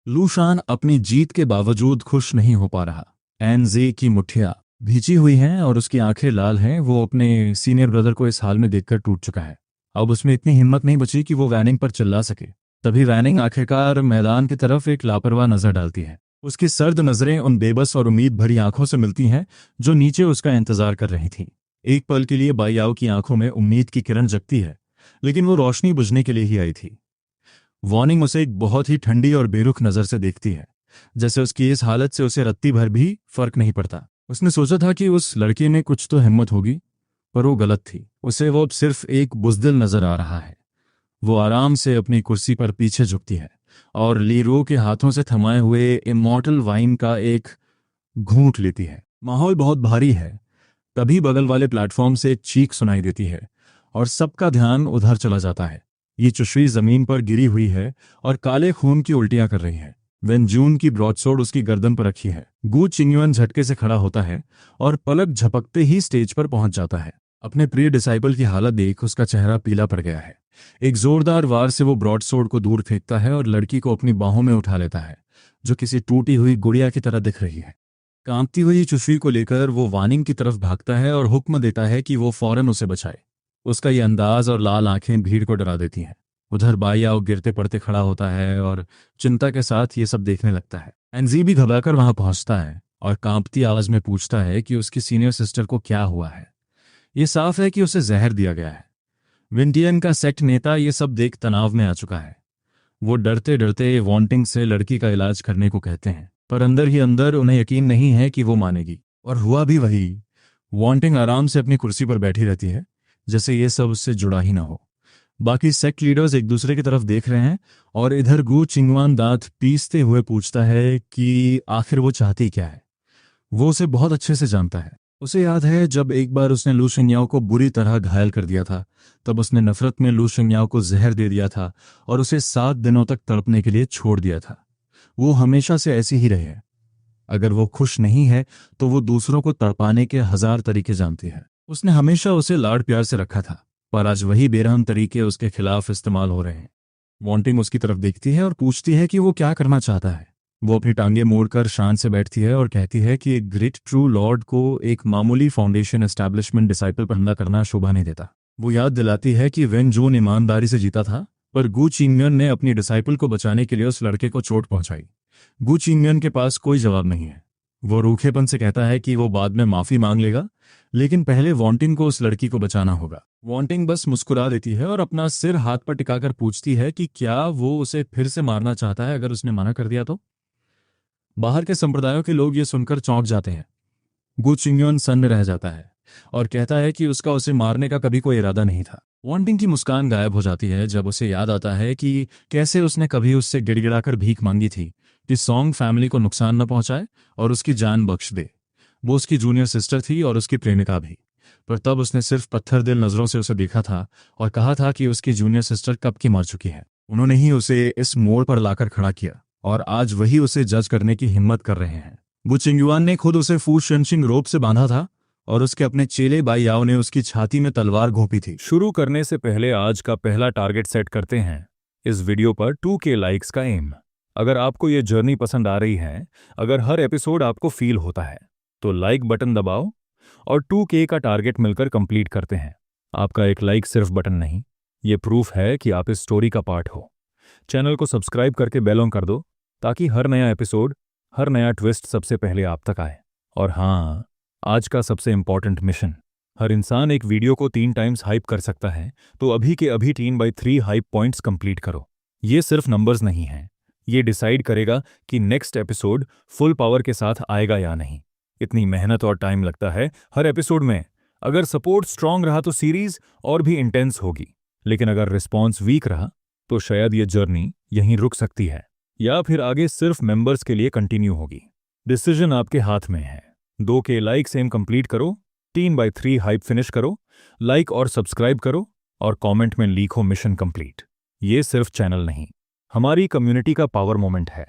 Speaker 1: लू शान अपनी जीत के बावजूद खुश नहीं हो पा रहा। एनजे की मुठ्ठियां भींची हुई हैं और उसकी आंखें लाल हैं। वो अपने सीनियर ब्रदर को इस हाल में देखकर टूट चुका है। अब उसमें इतनी हिम्मत नहीं बची कि वो वैनिंग पर चिल्ला सके। तभी वैनिंग आखिरकार मैदान की तरफ एक लापरवाह नजर डालती है। उसकी सर्द नजरें उन बेबस और उम्मीद भरी आंखों से मिलती हैं जो नीचे उसका इंतजार कर रही थीं। एक पल के लिए बाइयाओ की आंखों में उम्मीद की किरण जगती है, लेकिन वो रोशनी बुझने के लिए ही आई थी। वार्निंग उसे एक बहुत ही ठंडी और बेरुख नजर से देखती है, जैसे उसकी इस हालत से उसे रत्ती भर भी फर्क नहीं पड़ता। उसने सोचा था कि उस लड़के में कुछ तो हिम्मत होगी, पर वो गलत थी। उसे वो अब सिर्फ एक बुज़दिल नजर आ रहा है। वो आराम से अपनी कुर्सी पर पीछे झुकती है और लीरो के हाथों से थमाए हुए इमॉर्टल वाइन का एक घूंट लेती है। माहौल बहुत भारी है। तभी बगल वाले प्लेटफॉर्म से एक चीख सुनाई देती है और सबका ध्यान उधर चला जाता है। ये चुश्वी जमीन पर गिरी हुई है और काले खून की उल्टियां कर रही है। वेनजून की ब्रॉडसोर्ड उसकी गर्दन पर रखी है। गु चिंगयुआन झटके से खड़ा होता है और पलक झपकते ही स्टेज पर पहुंच जाता है। अपने प्रिय डिसाइपल की हालत देख उसका चेहरा पीला पड़ गया है। एक जोरदार वार से वो ब्रॉडसोर्ड को दूर फेंकता है और लड़की को अपनी बाहों में उठा लेता है, जो किसी टूटी हुई गुड़िया की तरह दिख रही है। कांपती हुई चुश्वी को लेकर वो वानिंग की तरफ भागता है और हुक्म देता है कि वो फौरन उसे बचाए। उसका ये अंदाज और लाल आंखें भीड़ को डरा देती हैं। उधर बाइयाओ गिरते पड़ते खड़ा होता है और चिंता के साथ ये सब देखने लगता है। एनजी भी घबराकर वहां पहुंचता है और कांपती आवाज में पूछता है कि उसकी सीनियर सिस्टर को क्या हुआ है। ये साफ है कि उसे जहर दिया गया है। विंटियन का सेक्ट नेता ये सब देख तनाव में आ चुका है। वो डरते डरते वांटिंग से लड़की का इलाज करने को कहते हैं, पर अंदर ही अंदर उन्हें यकीन नहीं है कि वो मानेगी। और हुआ भी वही। वांटिंग आराम से अपनी कुर्सी पर बैठी रहती है, जैसे ये सब उससे जुड़ा ही ना हो। बाकी सेक्ट लीडर्स एक दूसरे की तरफ देख रहे हैं और इधर गु चिंगयुआन दांत पीसते हुए पूछता है कि आखिर वो चाहती क्या है। वो उसे बहुत अच्छे से जानता है। उसे याद है जब एक बार उसने लू शिंगयाओ को बुरी तरह घायल कर दिया था, तब उसने नफरत में लू शिंगयाओ को जहर दे दिया था और उसे 7 दिनों तक तड़पने के लिए छोड़ दिया था। वो हमेशा से ऐसी ही रही है। अगर वो खुश नहीं है तो वो दूसरों को तड़पाने के 1000 तरीके जानती है। उसने हमेशा उसे लाड़ प्यार से रखा था, पर आज वही बेरहम तरीके उसके खिलाफ इस्तेमाल हो रहे हैं। वांटिंग उसकी तरफ देखती है और पूछती है कि वो क्या करना चाहता है। वो अपनी टांगे मोड़कर शांत से बैठती है और कहती है कि एक ग्रेट ट्रू लॉर्ड को एक मामूली फाउंडेशन एस्टैब्लिशमेंट डिसाइपल पर हमला करना शोभा नहीं देता। वो याद दिलाती है कि वेनजून ईमानदारी से जीता था, पर गु चिंगयुआन ने अपनी डिसाइपल को बचाने के लिए उस लड़के को चोट पहुंचाई। गु चिंगयुआन के पास कोई जवाब नहीं है। वो रूखेपन से कहता है कि वो बाद में माफी मांग लेगा, लेकिन पहले वांटिंग को उस लड़की को बचाना होगा। वांटिंग बस मुस्कुरा देती है और अपना सिर हाथ पर टिकाकर पूछती है कि क्या वो उसे फिर से मारना चाहता है अगर उसने मना कर दिया तो। बाहर के संप्रदायों के लोग ये सुनकर चौंक जाते हैं। गु चिंगयोन सन्न रह जाता है और कहता है कि उसका उसे मारने का कभी कोई इरादा नहीं था। वांटिंग की मुस्कान गायब हो जाती है जब उसे याद आता है कि कैसे उसने कभी उससे गिड़गिड़ाकर भीख मांगी थी कि सॉन्ग फैमिली को नुकसान न पहुंचाए और उसकी जान बख्श दे। वो उसकी जूनियर सिस्टर थी और उसकी प्रेमिका भी, पर तब उसने सिर्फ पत्थर दिल नजरों से उसे देखा था और कहा था कि उसकी जूनियर सिस्टर कब की मर चुकी है। उन्होंने ही उसे इस मोड़ पर लाकर खड़ा किया और आज वही उसे जज करने की हिम्मत कर रहे हैं। वो चिंगयुआन ने खुद उसे फू शेनशिंग रोप से बांधा था और उसके अपने चेले बाई याओ ने उसकी छाती में तलवार घोंपी थी।
Speaker 2: शुरू करने से पहले आज का पहला टारगेट सेट करते हैं। इस वीडियो पर 2K लाइक्स का एम। अगर आपको ये जर्नी पसंद आ रही है, अगर हर एपिसोड आपको फील होता है, तो लाइक बटन दबाओ और 2K का टारगेट मिलकर कंप्लीट करते हैं। आपका एक लाइक सिर्फ बटन नहीं, ये प्रूफ है कि आप इस स्टोरी का पार्ट हो। चैनल को सब्सक्राइब करके बेल ऑन कर दो ताकि हर नया एपिसोड, हर नया ट्विस्ट सबसे पहले आप तक आए। और हाँ, आज का सबसे इंपॉर्टेंट मिशन, हर इंसान एक वीडियो को 3 टाइम्स हाइप कर सकता है, तो अभी के अभी 3/3 हाइप पॉइंट्स कंप्लीट करो। ये सिर्फ नंबर्स नहीं हैं, ये डिसाइड करेगा कि नेक्स्ट एपिसोड फुल पावर के साथ आएगा या नहीं। इतनी मेहनत और टाइम लगता है हर एपिसोड में। अगर सपोर्ट स्ट्रांग रहा तो सीरीज और भी इंटेंस होगी, लेकिन अगर रिस्पॉन्स वीक रहा तो शायद ये जर्नी यहीं रुक सकती है या फिर आगे सिर्फ मेंबर्स के लिए कंटिन्यू होगी। डिसीजन आपके हाथ में है। 2K लाइक सेम कंप्लीट करो, 3/3 हाइप फिनिश करो, लाइक और सब्सक्राइब करो और कमेंट में लिखो मिशन कंप्लीट। ये सिर्फ चैनल नहीं, हमारी कम्युनिटी का पावर मोमेंट है।